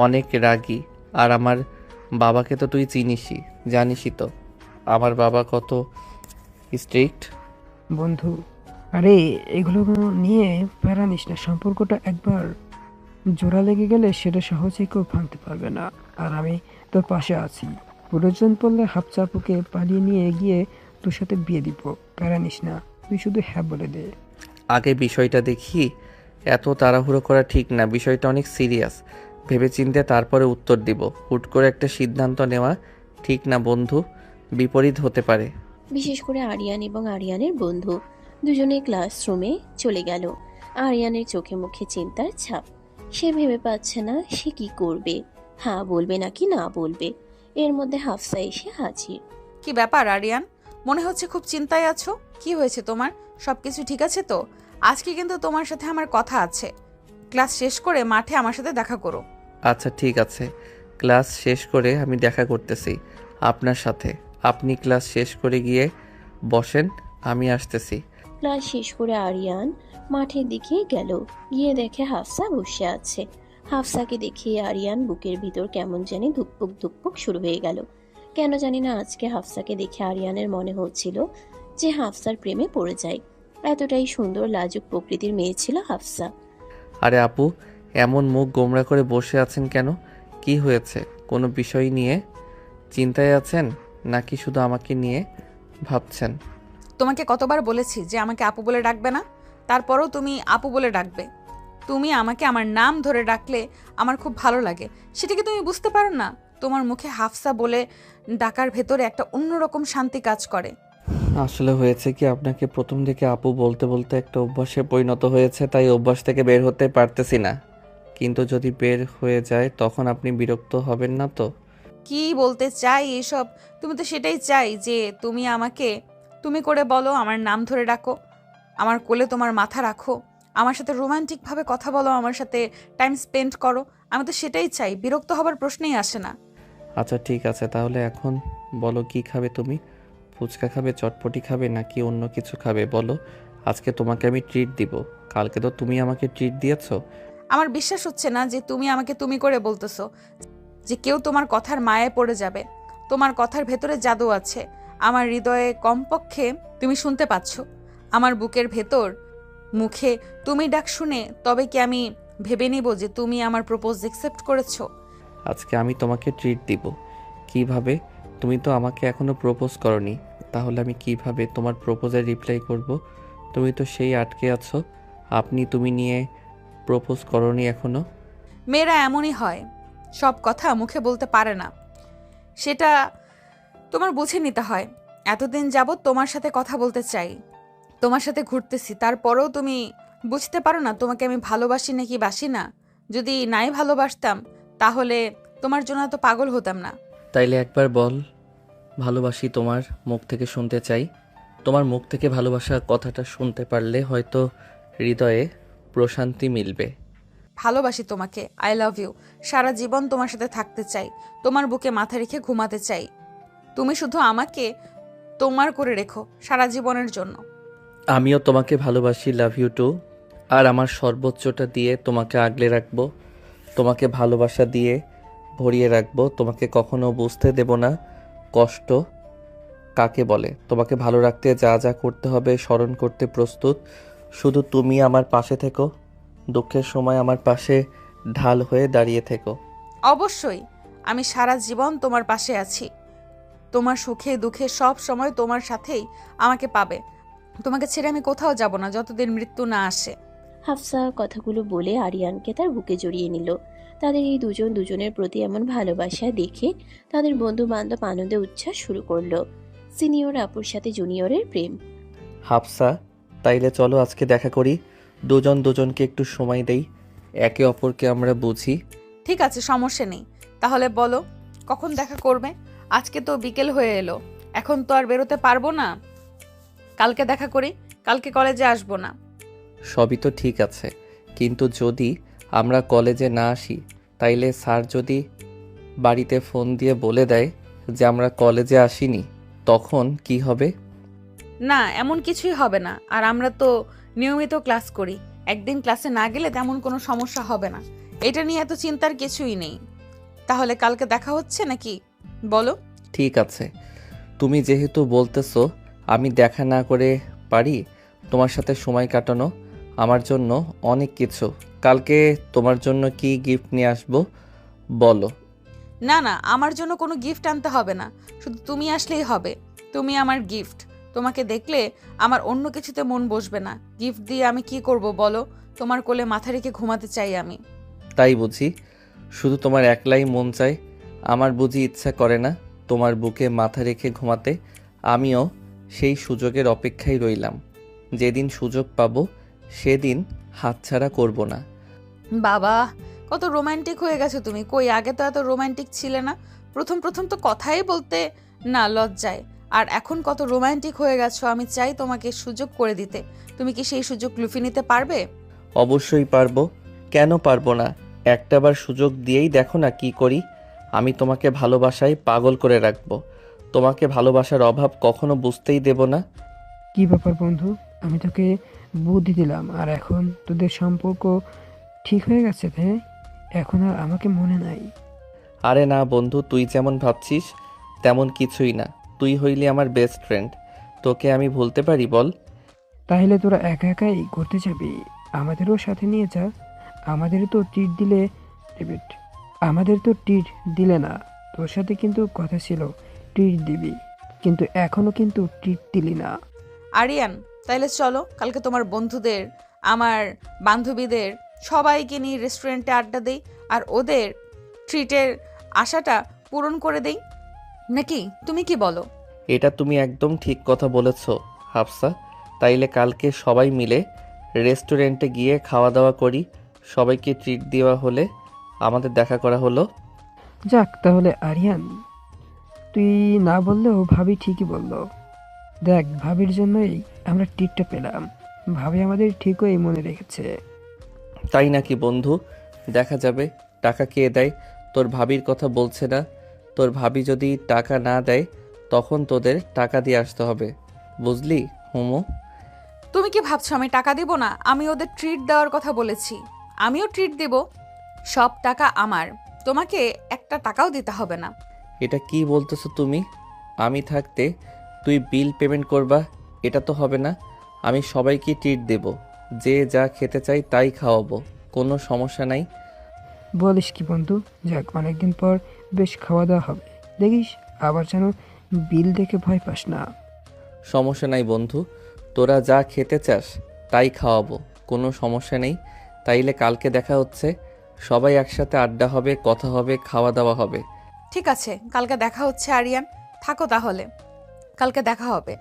[SPEAKER 2] অনেক রাগী। আর আমার বাবাকে তো তুই চিনিসই, জানিসই তো আমার বাবা কত স্ট্রিক্ট।
[SPEAKER 6] বন্ধু, আরে এগুলো নিয়ে প্যারা নিস না। সম্পর্কটা একবার জোড়া লেগে গেলে সেটা সহজেই কেউ ভাঙতে পারবে না। আর আমি তোর পাশে আছি। প্রয়োজন পড়লে হাফচাপুকে পালিয়ে নিয়ে গিয়ে তোর সাথে বিয়ে দিব। প্যারা নিস না, তুই শুধু হ্যাঁ বলে দে।
[SPEAKER 2] আগে বিষয়টা দেখি। এত তাড়াহুড়ো করা ঠিক না, বিষয়টা অনেক সিরিয়াস। ভেবেচিন্তে তারপরে উত্তর দিব। হুট করে একটা সিদ্ধান্ত নেওয়া ঠিক না বন্ধু, বিপরীত হতে পারে।
[SPEAKER 3] বিশেষ করে আরিয়ান এবং আরিয়ানের বন্ধু দুজনে ক্লাসরুমে চলে গেল। আরিয়ানের চোখে মুখে চিন্তার ছাপ। সে ভেবে পাচ্ছে না সে কি করবে, হ্যাঁ বলবে নাকি না বলবে। এর মধ্যে হাফসা এসে হাজির।
[SPEAKER 1] কি ব্যাপার আরিয়ান, মনে হচ্ছে খুব চিন্তায় আছো। কি হয়েছে তোমার? সবকিছু ঠিক আছে তো? আজকে কিন্তু তোমার সাথে আমার কথা আছে। ক্লাস শেষ করে মাঠে আমার সাথে দেখা করো।
[SPEAKER 2] আচ্ছা ঠিক আছে, ক্লাস শেষ করে আমি দেখা করতেছি আপনার সাথে। আপনি ক্লাস শেষ করে গিয়ে বসেন, আমি আসতেছি।
[SPEAKER 3] ক্লাস শেষ করে আরিয়ান মাঠের দিকে গেল। গিয়ে দেখে হাফসা বসে আছে। হাফসাকে দেখে আরিয়ান বুকের ভিতর কেমন জানি ধুকপুক ধুকপুক শুরু হয়ে গেল। কেন জানি না আজকে হাফসাকে দেখে আরিয়ানের মনে হচ্ছিল যে হাফসার প্রেমে পড়ে যায়। এতটাই সুন্দর লাজুক প্রকৃতির মেয়ে ছিল হাফসা।
[SPEAKER 2] আরে আপু, এমন মুখ গোমড়া করে বসে আছেন কেন? কি হয়েছে? কোনো বিষয় নিয়ে চিন্তায় আছেন নাকি শুধু আমাকে নিয়ে ভাবছেন?
[SPEAKER 1] তোমাকে কতবার বলেছি যে আমাকে আপু বলে ডাকবে না, তারপরেও তুমি আপু বলে ডাকবে। তুমি আমাকে আমার নাম ধরে ডাকলে আমার খুব ভালো লাগে, সেটা কি তুমি বুঝতে পারো না? তোমার মুখে হাফসা বলে ডাকার ভেতরে একটা অন্যরকম শান্তি কাজ করে।
[SPEAKER 2] আসলে হয়েছে কি, আপনাকে প্রথম দিকে আপু বলতে বলতে একটা অভ্যাসে পরিণত হয়েছে, তাই অভ্যাস থেকে বের হতে পারতেছি না। কিন্তু যদি বের হয়ে যায় তখন আপনি বিরক্ত হবেন না তো?
[SPEAKER 1] কি বলতে চাই এসব? তুমি তো সেটাই চাই যে তুমি আমাকে তুমি করে বলো, আমার নাম ধরে ডাকো, আমার কোলে তোমার মাথা রাখো, আমার সাথে রোমান্টিকভাবে কথা বলো, আমার সাথে টাইম স্পেন্ড করো। আমি তো সেটাই চাই, বিরক্ত হবার প্রশ্নই আসে না।
[SPEAKER 2] আচ্ছা ঠিক আছে, তাহলে এখন বলো কি খাবে তুমি? ফুচকা খাবে, চটপটি খাবে নাকি অন্য কিছু খাবে বলো। আজকে তোমাকে আমি ট্রিট দিব। কালকে তো তুমি আমাকে ট্রিট দিয়েছো।
[SPEAKER 1] আমার বিশ্বাস হচ্ছে না যে তুমি আমাকে তুমি করে বলতেছো, যে কেউ তোমার কথার মায়ায় পড়ে যাবে। তোমার কথার ভেতরে জাদু আছে। আমার হৃদয়ে কমপক্ষে তুমি শুনতে পাচ্ছ। আমার বুকের ভেতর মুখে তুমি ডাক শুনে তবে কি আমি ভেবে নিব যে তুমি আমার প্রপোজ অ্যাকসেপ্ট করেছো?
[SPEAKER 2] আজকে আমি তোমাকে ট্রিট দিব। কিভাবে? তুমি তো আমাকে এখনো প্রপোজ করনি, তাহলে আমি কিভাবে তোমার প্রপোজের রিপ্লাই করব? তুমি তো সেই আটকে আছো, আপনি তুমি নিয়ে প্রপোজ করনি এখনো।
[SPEAKER 1] মেয়েরা এমনই হয়, সব কথা মুখে বলতে পারে না, সেটা তোমার বুঝে নিতে হয়। এতদিন যাবৎ তোমার সাথে কথা বলতে চাই, তোমার সাথে ঘুরতেছি, তারপরেও তুমি বুঝতে পারো না তোমাকে আমি ভালোবাসি নাকি বাসি না। যদি নাই ভালোবাসতাম তাহলে তোমার জন্য তো পাগল হতাম না।
[SPEAKER 2] তাইলে একবার বল, ভালোবাসি, তোমার মুখ থেকে শুনতে চাই। তোমার মুখ থেকে ভালোবাসা কথাটা শুনতে পারলে হয়তো হৃদয়ে প্রশান্তি মিলবে।
[SPEAKER 1] ভালোবাসি তোমাকে, আই লাভ ইউ। সারা জীবন তোমার সাথে থাকতে চাই, তোমার বুকে মাথা রেখে ঘুমাতে চাই। তুমি শুধু আমাকে তোমার করে রেখো সারা জীবনের জন্য।
[SPEAKER 2] আমিও তোমাকে ভালোবাসি, লাভ ইউ টু। আর আমার সর্বোচ্চটা দিয়ে তোমাকে আগলে রাখবো, তোমাকে ভালোবাসা দিয়ে ভরিয়ে রাখবো। তোমাকে কখনো বুঝতে দেব না কষ্ট কাকে বলে। তোমাকে ভালো রাখতে যা যা করতে হবে স্মরণ করতে প্রস্তুত। শুধু তুমি আমার পাশে থেকো, দুঃখের সময় আমার পাশে ঢাল হয়ে দাঁড়িয়ে থেকো।
[SPEAKER 1] অবশ্যই, আমি সারা জীবন তোমার পাশে আছি। তোমার সুখে দুঃখে সব সময় তোমার সাথেই আমাকে পাবে। তোমাকে ছেড়ে আমি কোথাও যাব না যতদিন মৃত্যু না আসে।
[SPEAKER 3] হাফসা কথাগুলো বলে আরিয়ানকে তার বুকে জড়িয়ে নিল। তাদের এই দুজন দুজনের প্রতি এমন ভালোবাসা দেখে তাদের বন্ধু বান্ধব আনন্দে উচ্ছ্বাস শুরু করলো। সিনিয়র আপুর সাথে জুনিয়রের প্রেম।
[SPEAKER 2] হাফসা, তাইলে চলো আজকে দেখা করি, দুজন দুজনকে একটু সময় দেই, একে অপরকে আমরা বুঝি।
[SPEAKER 1] ঠিক আছে, সমস্যা নেই। তাহলে বলো কখন দেখা করবে? আজকে তো বিকেল হয়ে এলো, এখন তো আর বেরোতে পারবো না। কালকে দেখা করি, কালকে কলেজে আসবো না।
[SPEAKER 2] সবই তো ঠিক আছে, কিন্তু যদি আমরা কলেজে না আসি তাইলে স্যার যদি বাড়িতে ফোন দিয়ে বলে দেয় যে আমরা কলেজে আসিনি, তখন কি হবে?
[SPEAKER 1] না, এমন কিছুই হবে না। আর আমরা তো নিয়মিত ক্লাস করি, একদিন ক্লাসে না গেলে তেমন কোনো সমস্যা হবে না। এটা নিয়ে এত চিন্তার কিছুই নেই। তাহলে কালকে দেখা হচ্ছে নাকি বলো?
[SPEAKER 2] ঠিক আছে, তুমি যেহেতু বলতেছো আমি দেখা না করে পারি তোমার সাথে সময় কাটানো? আমার জন্য অনেক কিছু। কালকে তোমার জন্য কি গিফট নিয়ে আসবো বলো?
[SPEAKER 1] না না, আমার জন্য কোনো গিফট আনতে হবে না, শুধু তুমি আসলেই হবে। তুমি আমার গিফট। তোমাকে দেখলে আমার অন্য কিছুতে মন বসবে না। গিফট দিয়ে আমি কি করব বলো? তোমার কোলে মাথা রেখে ঘুমাতে চাই আমি।
[SPEAKER 2] তাই বুঝি? শুধু তোমার একলাই মন চায়? আমার বুঝি ইচ্ছা করে না তোমার বুকে মাথা রেখে ঘুমাতে? আমিও সেই সুযোগের অপেক্ষায় রইলাম। যেদিন সুযোগ পাবো সেদিন হাতছাড়া করব না।
[SPEAKER 1] বাবা, কত রোমান্টিক হয়ে গেছো তুমি। কই, আগে তো এত রোমান্টিক ছিলে না। প্রথম প্রথম তো কথাই বলতে না লজ্জায়, আর এখন কত রোমান্টিক হয়ে গেছো। আমি চাই তোমাকে সুযোগ করে দিতে। তুমি কি সেই সুযোগ লুফে নিতে পারবে?
[SPEAKER 2] অবশ্যই পারবো, কেন পারবো না? একটাবার সুযোগ দিয়েই দেখো না কি করি। আমি তোমাকে ভালোবাসায় পাগল করে রাখবো। তোমাকে ভালোবাসার অভাব কখনো বুঝতেই দেব না।
[SPEAKER 6] কি ব্যাপার বন্ধু, আমি তোকে বুদ্ধি দিলাম আর এখন তোদের সম্পর্ক ঠিক হয়ে গেছে? হ্যাঁ, এখন আর আমাকে মনে নাই?
[SPEAKER 2] আরে না বন্ধু, তুই যেমন ভাবছিস তেমন কিছুই না। তুই হইলি আমার বেস্ট ফ্রেন্ড। তোকে আমি ভুলতে পারি বল?
[SPEAKER 6] তাহলে তোরা একা একাই ঘুরতে যাবি? আমাদেরও সাথে নিয়ে যা। আমাদের তো ট্রিট দিলে ডেভিড, আমাদের তো ট্রিট দিলে না। তোর সাথে কিন্তু কথা ছিল ট্রিট দিবি, কিন্তু এখনো কিন্তু ট্রিট দিলি না।
[SPEAKER 1] আরিয়ান, তাইলে চলো কালকে তোমার বন্ধুদের, আমার বান্ধবীদের সবাইকে নিয়ে রেস্টুরেন্টে আড্ডা দেই, আর ওদের ট্রিটের আশাটা পূরণ করে দেই। নাকি তুমি কি বলো?
[SPEAKER 2] এটা তুমি একদম ঠিক কথা বলেছ হাফসা। তাইলে কালকে সবাই মিলে রেস্টুরেন্টে গিয়ে খাওয়া দাওয়া করি। সবাইকে ট্রিট দেওয়া হলে আমাদের দেখা করা হলো।
[SPEAKER 6] যাক তাহলে আরিয়ান, তুই না বললেও ভাবি ঠিকই বললো। দেখ, ভাবির জন্যই আমরা ট্রিটটা পেলাম। ভাবি আমাদের ঠিকই মনে রেখেছে।
[SPEAKER 2] তাই নাকি বন্ধু? দেখা যাবে। টাকা কে দেয়? তোর ভাবির কথা বলছে না? তোর ভাবি যদি টাকা না দেয় তখন তোদের টাকা দিয়ে আসতে হবে, বুঝলি হুমু?
[SPEAKER 1] তুমি কি ভাবছো আমি টাকা দিব না? আমি ওদের ট্রিট দেওয়ার কথা বলেছি। আমিও ট্রিট দেব। সব টাকা আমার, তোমাকে একটা টাকাও দিতে হবে না।
[SPEAKER 2] এটা কি বলতেছো তুমি? আমি থাকতে তুই বিল পেমেন্ট করবা? এটা তো হবে না। আমি সবাইকে ট্রিট দেব, যে যা খেতে চাই তাই খাওয়াবো, কোনো সমস্যা নাই।
[SPEAKER 6] বলিস কি বন্ধু? যাক, অনেকদিন পর বেশ খাওয়া দাওয়া হবে। দেখিস আবার যেন বিল দেখে ভয় পাস না।
[SPEAKER 2] সমস্যা নাই বন্ধু, তোরা যা খেতে চাস তাই খাওয়াবো, কোনো সমস্যা নেই। তাইলে কালকে দেখা হচ্ছে। সবাই একসাথে আড্ডা হবে, কথা হবে, খাওয়া দাওয়া হবে।
[SPEAKER 1] ঠিক আছে, কালকে দেখা হচ্ছে আরিয়ান। থাকো তাহলে, কালকে দেখা হবে।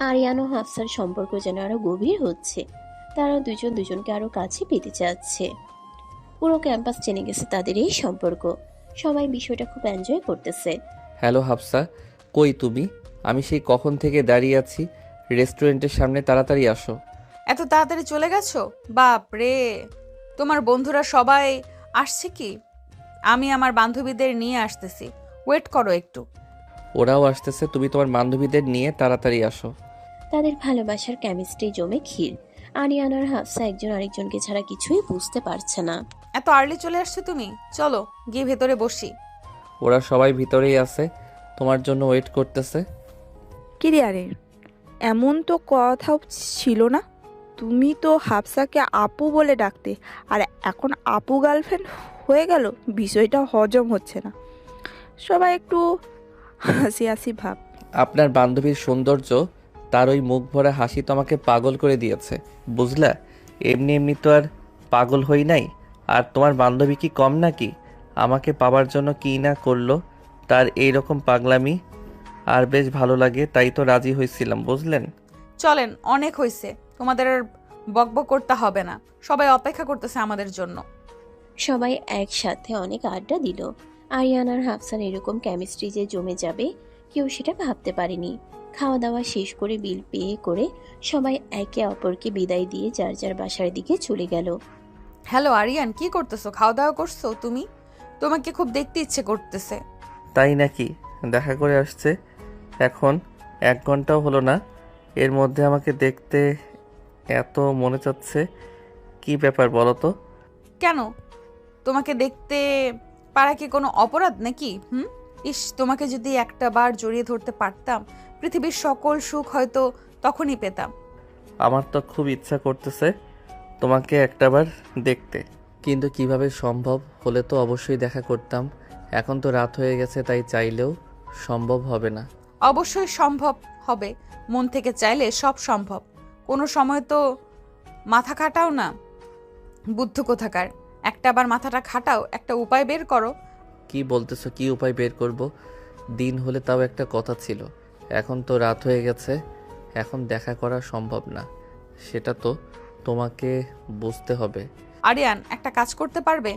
[SPEAKER 3] আরিয়ান ও হাফসার সম্পর্ক যেন আরো গভীর হচ্ছে। তারা দুজন দুজনকে আরো কাছে পেতে চাচ্ছে। পুরো ক্যাম্পাস চেনে গেছে তাদের এই সম্পর্ক। সবাই বিষয়টা খুব এনজয় করতেছে।
[SPEAKER 2] হ্যালো হাফসা, কই তুমি? আমি সেই কখন থেকে দাঁড়িয়ে আছি রেস্টুরেন্টের সামনে, তাড়াতাড়ি আসো।
[SPEAKER 1] এত তাড়াতাড়ি চলে গেছো? বাপ রে, তোমার বন্ধুরা সবাই আসছে কি? আমি আমার বান্ধবীদের নিয়ে আসতেছি, ওয়েট করো একটু।
[SPEAKER 2] ওরাও আসতেছে, তুমি তোমার বান্ধবীদের নিয়ে তাড়াতাড়ি আসো।
[SPEAKER 3] তাদের ভালোবাসার কেমিস্ট্রি জমে ক্ষীর। আরিয়ান আর হাফসা একজন আরেকজনকে ছাড়া কিছুই বুঝতে পারছে না।
[SPEAKER 1] এত আর্লি চলে আসছো তুমি? চলো গিয়ে ভেতরে বসি।
[SPEAKER 2] ওরা সবাই ভিতরেই আছে, তোমার জন্য ওয়েট করতেছে।
[SPEAKER 4] কিরে আরে, এমন তো কথাও ছিল না। তুমি তো হাফসাকে আপু বলে ডাকতে, আর এখন আপু গার্লফ্রেন্ড হয়ে গেল। বিষয়টা হজম হচ্ছে না। সবাই একটু হাসি হাসি ভাব।
[SPEAKER 2] আপনার বান্ধবীর সৌন্দর্য, তার ওই মুখ ভরা হাসি তো আমাকে পাগল করে দিয়েছে, বুঝলা? এমনি এমনি তো আর পাগল হই নাই। আর তোমার বান্ধবী কি কম নাকি? আমাকে পাবার জন্য কী না করলো তার এই রকম পাগলামি। আর বেশ ভালো লাগে, তাই তো রাজি হয়েছিলাম, বুঝলেন?
[SPEAKER 1] চলেন, অনেক হয়েছে, তোমাদের আর বকবক করতে হবে না। সবাই অপেক্ষা করতেছে আমাদের জন্য।
[SPEAKER 3] সবাই একসাথে অনেক আড্ডা দিল। আরিয়ান আর হাফসার এরকম কেমিস্ট্রি যে জমে যাবে কেউ সেটা ভাবতে পারেনি। খাওয়া দাওয়া শেষ করে বিল পে করে সবাই একে অপরকে বিদায় দিয়ে যার যার বাসার দিকে চলে গেল।
[SPEAKER 1] হ্যালো আরিয়ান, কি করতেছো? খাওয়া দাওয়া করছো তুমি? তোমাকে খুব দেখতে ইচ্ছে করতেছে।
[SPEAKER 2] তাই নাকি? দেখা করে আসছে এখন 1 ঘন্টাও হলো না, এর মধ্যে আমাকে দেখতে এত মনে চাচ্ছে। কি ব্যাপার বলো তো?
[SPEAKER 1] কেন? তোমাকে দেখতে পারা কি কোনো অপরাধ নাকি? ইস, তোমাকে যদি একটা বার জড়িয়ে ধরতে পারতাম, পৃথিবীর সকল সুখ হয়তো তখনই পেতাম।
[SPEAKER 2] আমার তো খুব ইচ্ছা করতেছে তোমাকে একটাবার দেখতে, কিন্তু কিভাবে সম্ভব? হলে তো অবশ্যই দেখা করতাম। এখন তো রাত হয়ে গেছে, তাই চাইলেও সম্ভব হবে না।
[SPEAKER 1] অবশ্যই সম্ভব হবে, মন থেকে চাইলে সব সম্ভব। কোনো সময় তো মাথা খাটাও না, বুদ্ধ কোথাকার। একটা বার মাথাটা খাটাও, একটা উপায় বের করো।
[SPEAKER 2] কি বলতেছো? কি উপায় বের করব? দিন হলে তাও একটা কথা ছিল, এখন তো রাত হয়ে গেছে, এখন দেখা করা সম্ভব না। সেটা তো তোমাকে বুঝতে হবে।
[SPEAKER 1] আরিয়ান, একটা কাজ করতে পারবে?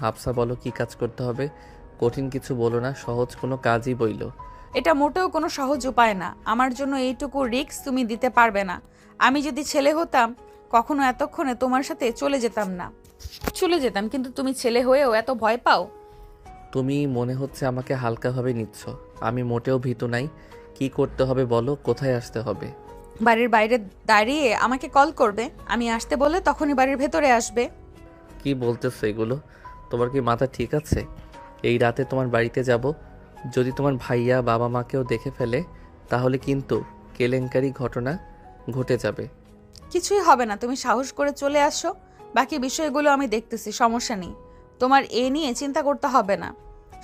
[SPEAKER 2] হাফসা বলো, কি কাজ করতে হবে? কঠিন কিছু বলো না, সহজ কোনো কাজই বইলো।
[SPEAKER 1] এটা মোটেও কোনো সহজ উপায় না। আমার জন্য এইটুকু রিস্ক তুমি দিতে পারবে না। আমি যদি ছেলে হতাম, কখনো এতক্ষণে তোমার সাথে চলে যেতাম না। চলে যেতাম, কিন্তু তুমি ছেলে হয়েও এত ভয় পাও।
[SPEAKER 2] তুমি মনে হচ্ছে আমাকে হালকাভাবে নিচ্ছ। আমি মোটেও ভীতু নাই। কি করতে হবে বলো, কোথায় আসতে হবে?
[SPEAKER 1] বাড়ির বাইরে দাঁড়িয়ে আমাকে কল করবে, আমি আসতে বলে তখনই বাড়ির ভেতরে আসবে।
[SPEAKER 2] কি বলতেছো এগুলো? তোমার কি মাথা ঠিক আছে? এই রাতে তোমার বাড়িতে যাব, যদি তোমার ভাইয়া বাবা মাকেও দেখে ফেলে তাহলে কিন্তু কেলেঙ্কারি ঘটনা ঘটে যাবে।
[SPEAKER 1] কিছুই হবে না, তুমি সাহস করে চলে আসো। বাকি বিষয়গুলো আমি দেখতেছি, সমস্যা নেই। তোমার এ নিয়ে চিন্তা করতে হবে না।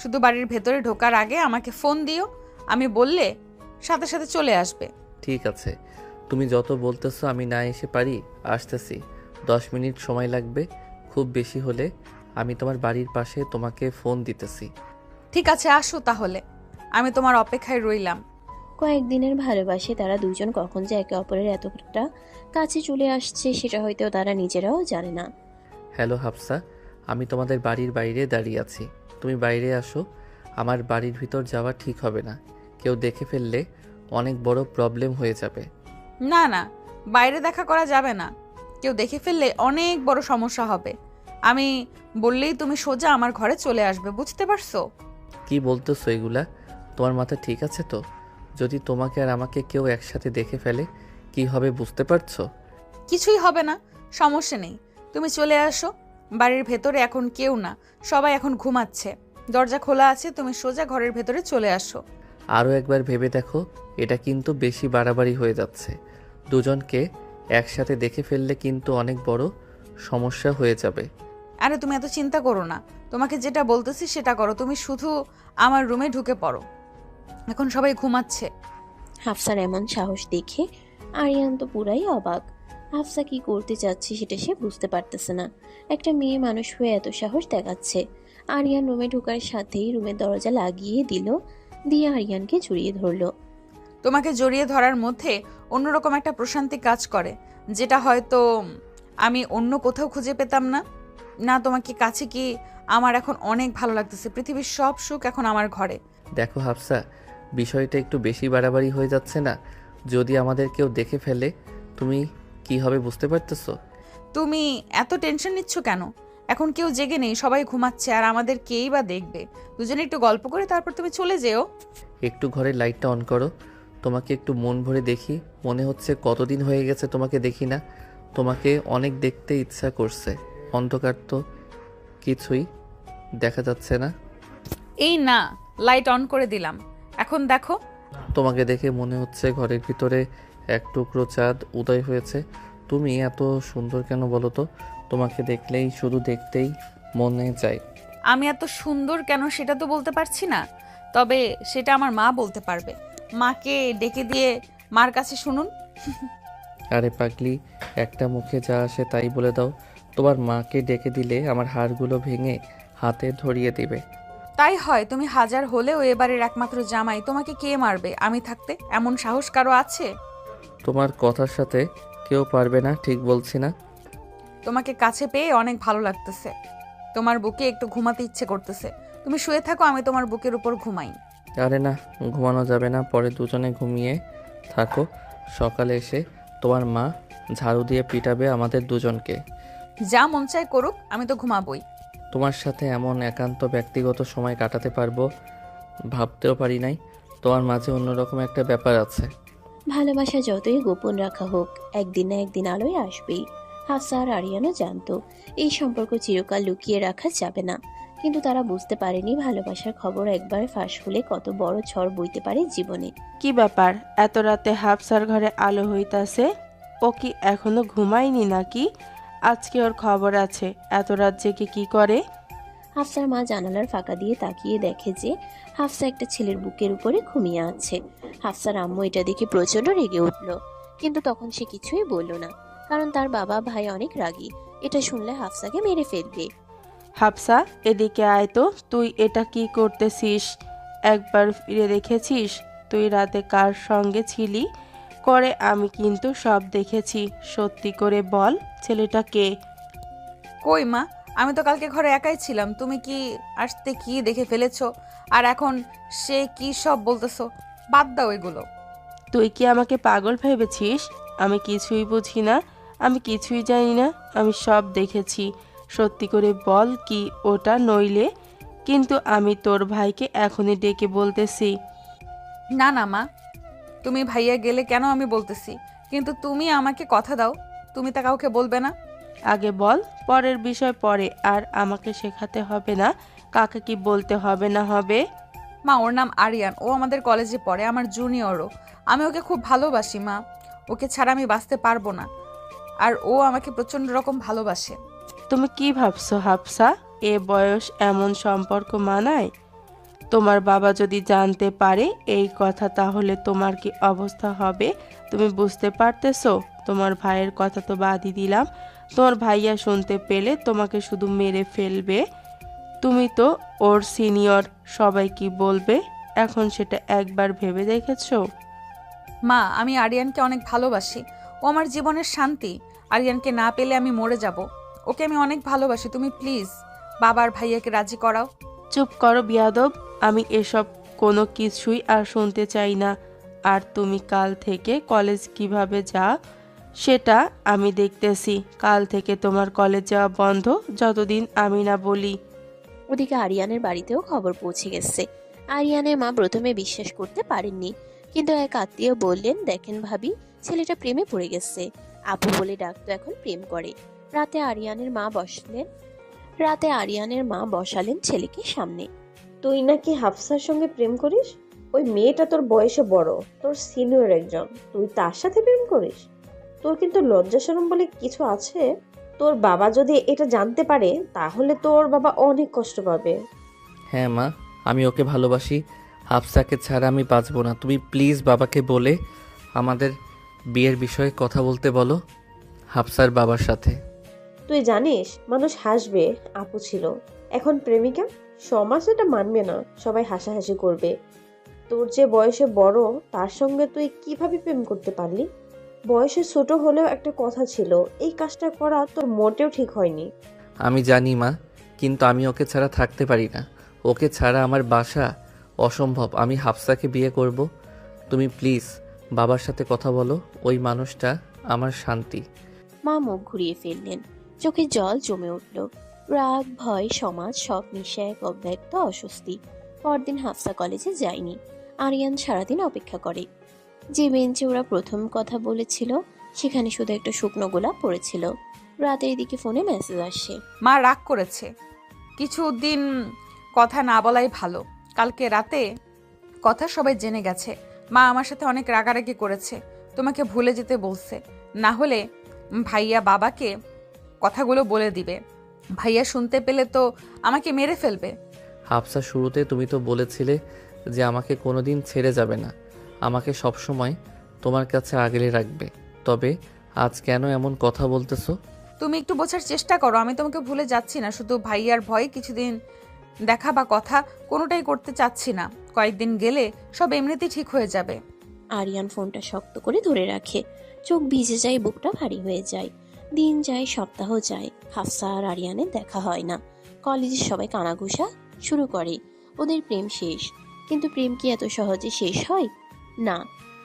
[SPEAKER 1] শুধু বাড়ির ভেতরে ঢোকার আগে আমাকে ফোন দিও, আমি বললে সাথে সাথে চলে আসবে।
[SPEAKER 2] ঠিক আছে, তুমি যত বলতেছো আমি না এসে পারি, আসতেছি। 10 মিনিট সময় লাগবে, খুব বেশি হলে আমি তোমার বাড়ির পাশে তোমাকে ফোন দিতেছি।
[SPEAKER 1] ঠিক আছে, আসো তাহলে, আমি তোমার অপেক্ষায় রইলাম।
[SPEAKER 3] কয়েকদিনের ভালোবাসে তারা দুজন কখন যে একে অপরের এতটা কাছে চলে আসছে সেটা হয়তো তারা নিজেরাও জানে না।
[SPEAKER 2] হ্যালো হাফসা, আমি তোমাদের বাড়ির বাইরে দাঁড়িয়ে আছি, তুমি বাইরে আসো। আমার বাড়ির ভিতর যাওয়া ঠিক হবে না, কেউ দেখে ফেললে অনেক বড় প্রবলেম হয়ে যাবে।
[SPEAKER 1] না না, বাইরে দেখা করা যাবে না। কেউ দেখে ফেললে অনেক বড় সমস্যা হবে। আমি বললেই তুমি সোজা আমার ঘরে চলে আসবে, বুঝতে পারছো?
[SPEAKER 2] কি বলতেছো এগুলা? তোমার মাথা ঠিক আছে তো? যদি তোমাকে আর আমাকে কেউ একসাথে দেখে ফেলে কি হবে বুঝতে পারছো?
[SPEAKER 1] কিছুই হবে না, সমস্যা নেই। তুমি চলে আসো। বাড়ির ভেতরে এখন কেউ না, সবাই এখন ঘুমাচ্ছে। দরজা খোলা আছে, তুমি সোজা ঘরের ভেতরে চলে আসো।
[SPEAKER 2] আরও একবার ভেবে দেখো, এটা কিন্তু বেশি বাড়াবাড়ি হয়ে যাচ্ছে। দুজনকে একসাথে দেখে ফেললে কিন্তু অনেক বড় সমস্যা হয়ে যাবে।
[SPEAKER 1] আরে তুমি এত চিন্তা করো না, তোমাকে যেটা বলতেছি সেটা করো। তুমি শুধু আমার রুমে ঢুকে পড়ো, এখন সবাই ঘুমাচ্ছে।
[SPEAKER 3] হাফসার এমন সাহস দেখে আরিয়ান তো পুরাই অবাক। হাফসা কি করতে চাচ্ছে সেটা সে বুঝতে পারতেছে না। একটা মেয়ে মানুষ হয়ে এত সাহস দেখাচ্ছে। আরিয়ান রুমে ঢোকার সাথেই রুমের দরজা লাগিয়ে দিল, দিয়ে আরিয়ানকে জড়িয়ে ধরলো।
[SPEAKER 1] তোমাকে জড়িয়ে ধরার মধ্যে অন্যরকম একটা প্রশান্তি কাজ করে, যেটা হয়তো আমি অন্য কোথাও খুঁজে পেতাম না। না, তোমাকে কাছে কি আমার এখন অনেক ভালো লাগতেছে। পৃথিবীর সব সুখ এখন আমার ঘরে।
[SPEAKER 2] দেখো হাফসা, বিষয়টা একটু বেশি বাড়াবাড়ি হয়ে যাচ্ছে না? যদি আমাদের কেউ দেখে ফেলে তুমি কি হবে বুঝতে পারতেছো?
[SPEAKER 1] তুমি এত টেনশন নিচ্ছ কেন? এখন কেউ জেগে নেই, সবাই ঘুমাচ্ছে, আর আমাদের কেই বা দেখবে। দুজনে একটু গল্প করে তারপর তুমি চলে যেও।
[SPEAKER 2] একটু ঘরের লাইটটা অন করো, তোমাকে একটু মন ভরে দেখি। মনে হচ্ছে কতদিন হয়ে গেছে তোমাকে দেখি না। তোমাকে অনেক দেখতে ইচ্ছা করছে। অন্ধকার তো, কিছুই দেখা যাচ্ছে না।
[SPEAKER 1] এই না, লাইট অন করে দিলাম, এখন দেখো।
[SPEAKER 2] তোমাকে দেখে মনে হচ্ছে ঘরের ভিতরে এক টুকরো চাঁদ উদয় হয়েছে। তুমি এত সুন্দর কেন বলো তো? তোমাকে দেখলেই শুধু দেখতেই মনে যায়।
[SPEAKER 1] আমি এত সুন্দর কেন সেটা তো বলতে পারছি না, তবে সেটা আমার মা বলতে পারবে। মাকে ডেকে দিয়ে মার কাছে শুনুন।
[SPEAKER 2] আরে পাগলি, একটা মুখে যা আসে তাই বলে দাও। তোমার মাকে ডেকে দিলে আমার হাড়গুলো ভেঙে হাতে ধরিয়ে দিবে।
[SPEAKER 1] তাই হয়, তুমি হাজার হলেও এবারের একমাত্র জামাই, তোমাকে কে মারবে আমি থাকতে? এমন সাহস কারো আছে?
[SPEAKER 2] তোমার কথার সাথে কেউ পারবে না, ঠিক বলছি না?
[SPEAKER 1] তোমাকে কাছে পেয়ে অনেক ভালো লাগতেছে। তোমার বুকে একটু ঘুমাতে ইচ্ছে করতেছে। তুমি শুয়ে থাকো, আমি তোমার বুকের উপর ঘুমাই।
[SPEAKER 2] আরে না, ঘুমানো যাবে না, পরে দুজনে ঘুমিয়ে থাকো। সকালে এসে তোমার মা ঝাড়ু দিয়ে পিটাবে আমাদের দুজনকে।
[SPEAKER 1] যা মন চায় করুক, আমি তো ঘুমাবই।
[SPEAKER 2] তোমার সাথে এমন একান্ত ব্যক্তিগত সময় কাটাতে পারবো ভাবতেও পারি নাই। তোমার মাঝে অন্যরকম একটা ব্যাপার আছে।
[SPEAKER 3] ভালোবাসা যতই গোপন রাখা হোক, একদিন না একদিন আলোয় আসবেই। হাফসা আর আরিয়ানও জানতো এই সম্পর্ক চিরকাল লুকিয়ে রাখা যাবে না। কিন্তু তারা বুঝতে পারেনি ভালোবাসার খবর একবার ফাঁস হলে কত বড় ঝড় বইতে পারে জীবনে।
[SPEAKER 7] কি ব্যাপার, এত রাতে হাফসার ঘরে আলো হইতাছে? ও কি এখনো ঘুমায়নি নাকি? আজকে ওর খবর আছে। এত রাত জেগে কি করে?
[SPEAKER 3] হাফসার মা জানালার ফাঁকা দিয়ে তাকিয়ে দেখে যে হাফসা একটা ছেলের বুকের উপরে ঘুমিয়ে আছে। হাফসার আম্মু এটা দেখে প্রচন্ড রেগে উঠল, কিন্তু তখন সে কিছুই বলল না, কারণ তার বাবা ভাই অনেক রাগী। এটা শুনলে হাফসাকে মেরে ফেলবে।
[SPEAKER 7] হাফসা, এদিকে আয় তো। তুই এটা কি করতেছিস? একবার ফিরে দেখেছিস তুই রাতে কার সঙ্গে ছিলি? করে আমি কিন্তু সব দেখেছি। সত্যি করে বল, ছেলেটা কে?
[SPEAKER 1] কই মা, আমি তো কালকে ঘরে একাই ছিলাম। তুমি কি আসতে কি দেখে ফেলেছো? আর এখন সে কি সব বলতেছো? বাদ দাও এগুলো।
[SPEAKER 7] তুই কি আমাকে পাগল ভেবেছিস? আমি কিছুই বুঝি না, আমি কিছুই জানি না, আমি সব দেখেছি। সত্যি করে বল কি ওটা, নইলে কিন্তু আমি তোর ভাইকে এখনই ডেকে বলতেছি।
[SPEAKER 1] না না মা, তুমি ভাইয়া গেলে কেন আমি বলতেছি, কিন্তু তুমি আমাকে কথা দাও, তুমি তা কাউকে বলবে না।
[SPEAKER 7] আগে বল, পরের বিষয় পরে। আর আমাকে শেখাতে হবে না কাকে কি বলতে হবে না হবে।
[SPEAKER 1] মা, ওর নাম আরিয়ান, ও আমাদের কলেজে পড়ে, আমার জুনিয়রও। আমি ওকে খুব ভালোবাসি মা, ওকে ছাড়া আমি বাঁচতে পারবো না। আর ও আমাকে প্রচন্ড রকম ভালোবাসে।
[SPEAKER 7] তুমি কি ভাবছো হাফসা? এ বয়স এমন সম্পর্ক মানায়? তোমার বাবা যদি জানতে পারে এই কথা, তাহলে তোমার কি অবস্থা হবে তুমি বুঝতে পারতেছো? তোমার ভাইয়ের কথা তো বাদই দিলাম, তোমার ভাইয়া শুনতে পেলে তোমাকে শুধু মেরে ফেলবে। তুমি তো ওর সিনিয়র, সবাই কি বলবে এখন সেটা একবার ভেবে দেখেছো?
[SPEAKER 1] মা, আমি আরিয়ানকে অনেক ভালোবাসি, ও আমার জীবনের শান্তি। আরিয়ানকে না পেলে আমি মরে যাব। ওকে আমি অনেক ভালোবাসি, তুমি প্লিজ বাবার ভাইয়াকে রাজি করাও।
[SPEAKER 7] চুপ করো বিয়াদব, আমি এসব কোনো কিছুই আর শুনতে চাই না। আর তুমি কাল থেকে কলেজ কিভাবে যা সেটা আমি দেখতেছি। কাল থেকে তোমার কলেজ যাওয়া বন্ধ, যতদিন আমি না বলি।
[SPEAKER 3] ওদিকে আরিয়ানের বাড়িতেও খবর পৌঁছে গেছে। আরিয়ানের মা প্রথমে বিশ্বাস করতে পারেননি, কিন্তু এক আত্মীয় বললেন, দেখেন ভাবি, ছেলেটা প্রেমে পড়ে গেছে। আপু বলে ডাকতো, এখন প্রেম করে। রাতে আরিয়ানের মা বসালেন ছেলেকে সামনে।
[SPEAKER 8] তুই নাকি হাফসার সঙ্গে প্রেম করিস? ওই মেয়েটা তোর বয়সে বড়, তোর সিনিয়র একজন, তুই তার সাথে প্রেম করিস? তোর কিন্তু লজ্জা শরম বলে কিছু আছে? তোর বাবা যদি এটা জানতে পারে তাহলে তোর বাবা অনেক কষ্ট পাবে।
[SPEAKER 2] হ্যাঁ মা, আমি ওকে ভালোবাসি। হাফসাকে ছাড়া আমি বাঁচবো না। তুমি প্লিজ বাবাকে বলে আমাদের বিয়ের বিষয়ে কথা বলতে বলো হাফসার বাবার সাথে।
[SPEAKER 8] তুই জানিস মানুষ হাসবে, আপু ছিল, এখন প্রেমিকা। সমাজ এটা মানবে না, সবাই হাসাহাসি করবে। তোর যে বয়সে বড় তার সঙ্গে তুই কিভাবে প্রেম করতে পারলি? বয়সে ছোট হলেও একটা কথা ছিল, এই কাজটা করা তোর মোটেও ঠিক হয়নি।
[SPEAKER 2] আমি জানি মা, কিন্তু আমি ওকে ছাড়া থাকতে পারি না। ওকে ছাড়া আমার বাসা অসম্ভব। আমি হাফসাকে বিয়ে করব। তুমি প্লিজ বাবার সাথে কথা বলো, ওই মানুষটা আমার শান্তি।
[SPEAKER 3] মা মুখ ঘুরিয়ে ফেললেন, চোখে জল জমে উঠল। রাগ, ভয়, সমাজ সব মিশে এক অব্যক্ত অস্বস্তি। পরদিন হাফসা কলেজে যায়নি। আরিয়ান সারাদিন অপেক্ষা করে। যে বেঞ্চে ওরা প্রথম কথা বলেছিল সেখানে শুধু একটা শুকনো গোলাপ পড়েছিল। রাতের দিকে ফোনে মেসেজ আসে।
[SPEAKER 1] মা রাগ করেছে, কিছুদিন কথা না বলাই ভালো। কালকে রাতে কথা সবাই জেনে গেছে। মা আমার সাথে অনেক রাগারাগি করেছে, তোমাকে ভুলে যেতে বলছে। না হলে ভাইয়া বাবাকে কথাগুলো বলে দিবে। ভাইয়া শুনতে পেলে তো আমাকে মেরে ফেলবে।
[SPEAKER 2] হাফসা, শুরুতে তুমি তো বলেছিলে যে আমাকে কোনোদিন ছেড়ে যাবে না, আমাকে সবসময় তোমার কাছে আগলে রাখবে। তবে আজ কেন এমন কথা বলতেছো?
[SPEAKER 1] তুমি একটু বোঝার চেষ্টা করো, আমি তোমাকে ভুলে যাচ্ছি না। শুধু ভাইয়ার ভয়ে কিছুদিন দেখা বা কথা কোনোটাই করতে চাচ্ছি না। কয়েকদিন গেলে সব এমনিতেই ঠিক হয়ে যাবে।
[SPEAKER 3] আরিয়ান ফোনটা শক্ত করে ধরে রাখে। চোখ ভিজে যায়, বুকটা ভারী হয়ে যায়। দিন যায়, সপ্তাহ যায়, হাফসা আর আরিয়ানের দেখা হয় না। কলেজে সবাই কানাঘুষা শুরু করে, ওদের প্রেম শেষ। কিন্তু প্রেম কি এত সহজে শেষ হয়? না,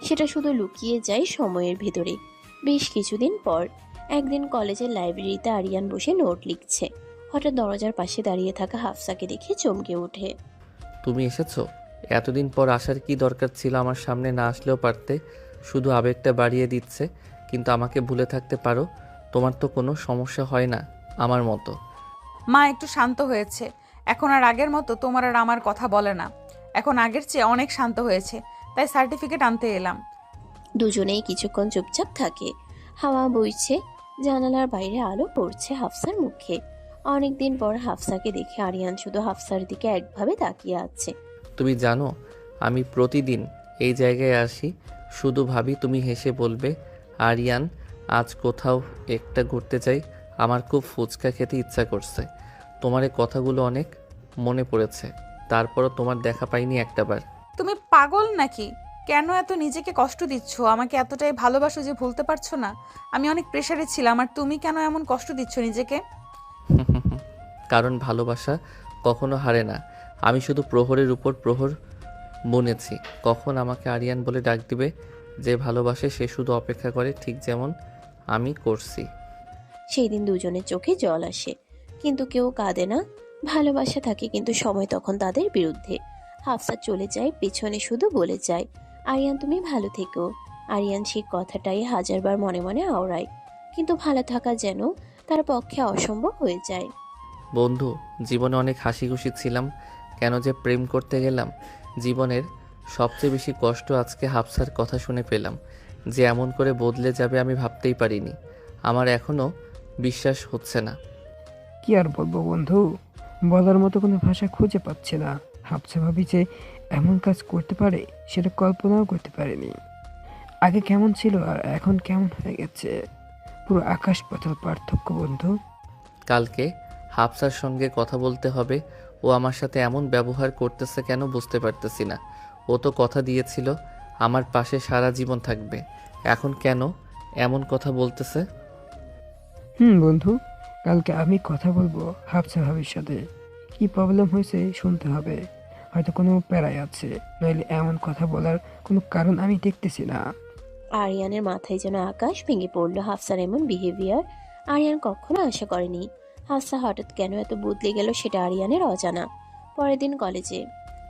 [SPEAKER 3] সেটা শুধু লুকিয়ে যায় সময়ের ভেতরে। বেশ কিছুদিন পর একদিন কলেজের লাইব্রেরিতে আরিয়ান বসে নোট লিখছে। হঠাৎ দরজার পাশে দাঁড়িয়ে থাকা হাফসাকে দেখে চমকে ওঠে।
[SPEAKER 2] তুমি এসেছো? এতদিন পর আসার কি দরকার ছিল? আমার সামনে না আসলেও পারতে। শুধু আবেগটা বাড়িয়ে দিচ্ছে। কিন্তু আমাকে ভুলে থাকতে পারো। তোমার তো কোনো সমস্যা হয় না আমার মতো।
[SPEAKER 1] মা একটু শান্ত হয়েছে, এখন আর আগের মতো তোমার আর আমার কথা বলে না, এখন আগের চেয়ে অনেক শান্ত হয়েছে, তাই সার্টিফিকেট আনতে এলাম।
[SPEAKER 3] দুজনেই কিছুক্ষণ চুপচাপ থাকে। হাওয়া বইছে, জানালার বাইরে আলো পড়ছে হাফসার মুখে। অনেকদিন পর হাফসাকে দেখে আরিয়ান শুধু হাফসার দিকে একভাবে তাকিয়ে আছে।
[SPEAKER 2] তুমি জানো আমি প্রতিদিন এই জায়গায় আসি, শুধু ভাবি তুমি হেসে বলবে আরিয়ান আজ কোথাও একটা ঘুরতে যাই, আমার খুব ফুচকা খেতে ইচ্ছা করছে। তোমার এই কথাগুলো অনেক মনে পড়েছে, তারপরও তোমার দেখা পাইনি একটাবার।
[SPEAKER 1] তুমি পাগল নাকি? কেন এত নিজেকে কষ্ট দিচ্ছ? আমাকে এতটাই ভালোবাসো যে ভুলতে পারছো না? আমি অনেক প্রেশারে ছিলাম, আর তুমি কেন এমন কষ্ট দিচ্ছ নিজেকে?
[SPEAKER 2] কারণ ভালোবাসা কখনো হারে না। আমি শুধু প্রহরের উপর প্রহর বুনেছি, কখন আমাকে আরিয়ান বলে ডাক দিবে। যে ভালোবাসে সে শুধু অপেক্ষা করে, ঠিক যেমন আমি করছি।
[SPEAKER 3] সেই দিন দুজনের চোখে জল আসে, কিন্তু কেউ কাঁদে না। ভালোবাসা থাকে, কিন্তু সময় তখন তাদের বিরুদ্ধে। হাফসা চলে যায়, পেছনে শুধু বলে যায়, আরিয়ান তুমি ভালো থেকো। আরিয়ান সেই কথাটাই হাজারবার মনে মনে আওড়ায়, কিন্তু ভালো থাকা যেন তার পক্ষে অসম্ভব হয়ে যায়।
[SPEAKER 2] বন্ধু, জীবনে অনেক হাসি খুশি ছিলাম, কেন যে প্রেম করতে গেলাম। জীবনের সবচেয়ে বেশি কষ্ট আজকে হাফসার কথা শুনে পেলাম, যে এমন করে বদলে যাবে আমি ভাবতেই পারিনি। আমার এখনও বিশ্বাস হচ্ছে না।
[SPEAKER 6] কি আর বলবো বন্ধু, বলার মতো কোনো ভাষা খুঁজে পাচ্ছি না। হাফসা ভাবি যে এমন কাজ করতে পারে সেটা কল্পনাও করতে পারিনি। আগে কেমন ছিল আর এখন কেমন হয়ে গেছে, পুরো আকাশ পাতাল পার্থক্য বন্ধু।
[SPEAKER 2] কালকে হাফসার সঙ্গে কথা বলতে হবে। ও আমার সাথে এমন ব্যবহার করতেছে কেন বুঝতে পারতেছি না। ও তো কথা দিয়েছিল আমার পাশে সারা জীবন থাকবে, এখন কেন এমন কথা বলতেছে?
[SPEAKER 6] বন্ধু, কালকে আমি কথা বলবো হাফসা ভাবির সাথে। কি প্রবলেম হয়েছে শুনতে হবে, হয়তো কোনো প্যারায় আছে, নইলে এমন কথা বলার কোনো কারণ আমি দেখতেছি না।
[SPEAKER 3] আরিয়ানের মাথায় যেন আকাশ ভেঙে পড়ল। হাফসার এমন বিহেভিয়ার আরিয়ান কখনো আশা করেনি। হাফসা হঠাৎ কেন এত বদলে গেল সেটা আরিয়ানের অজানা। পরের দিন কলেজে।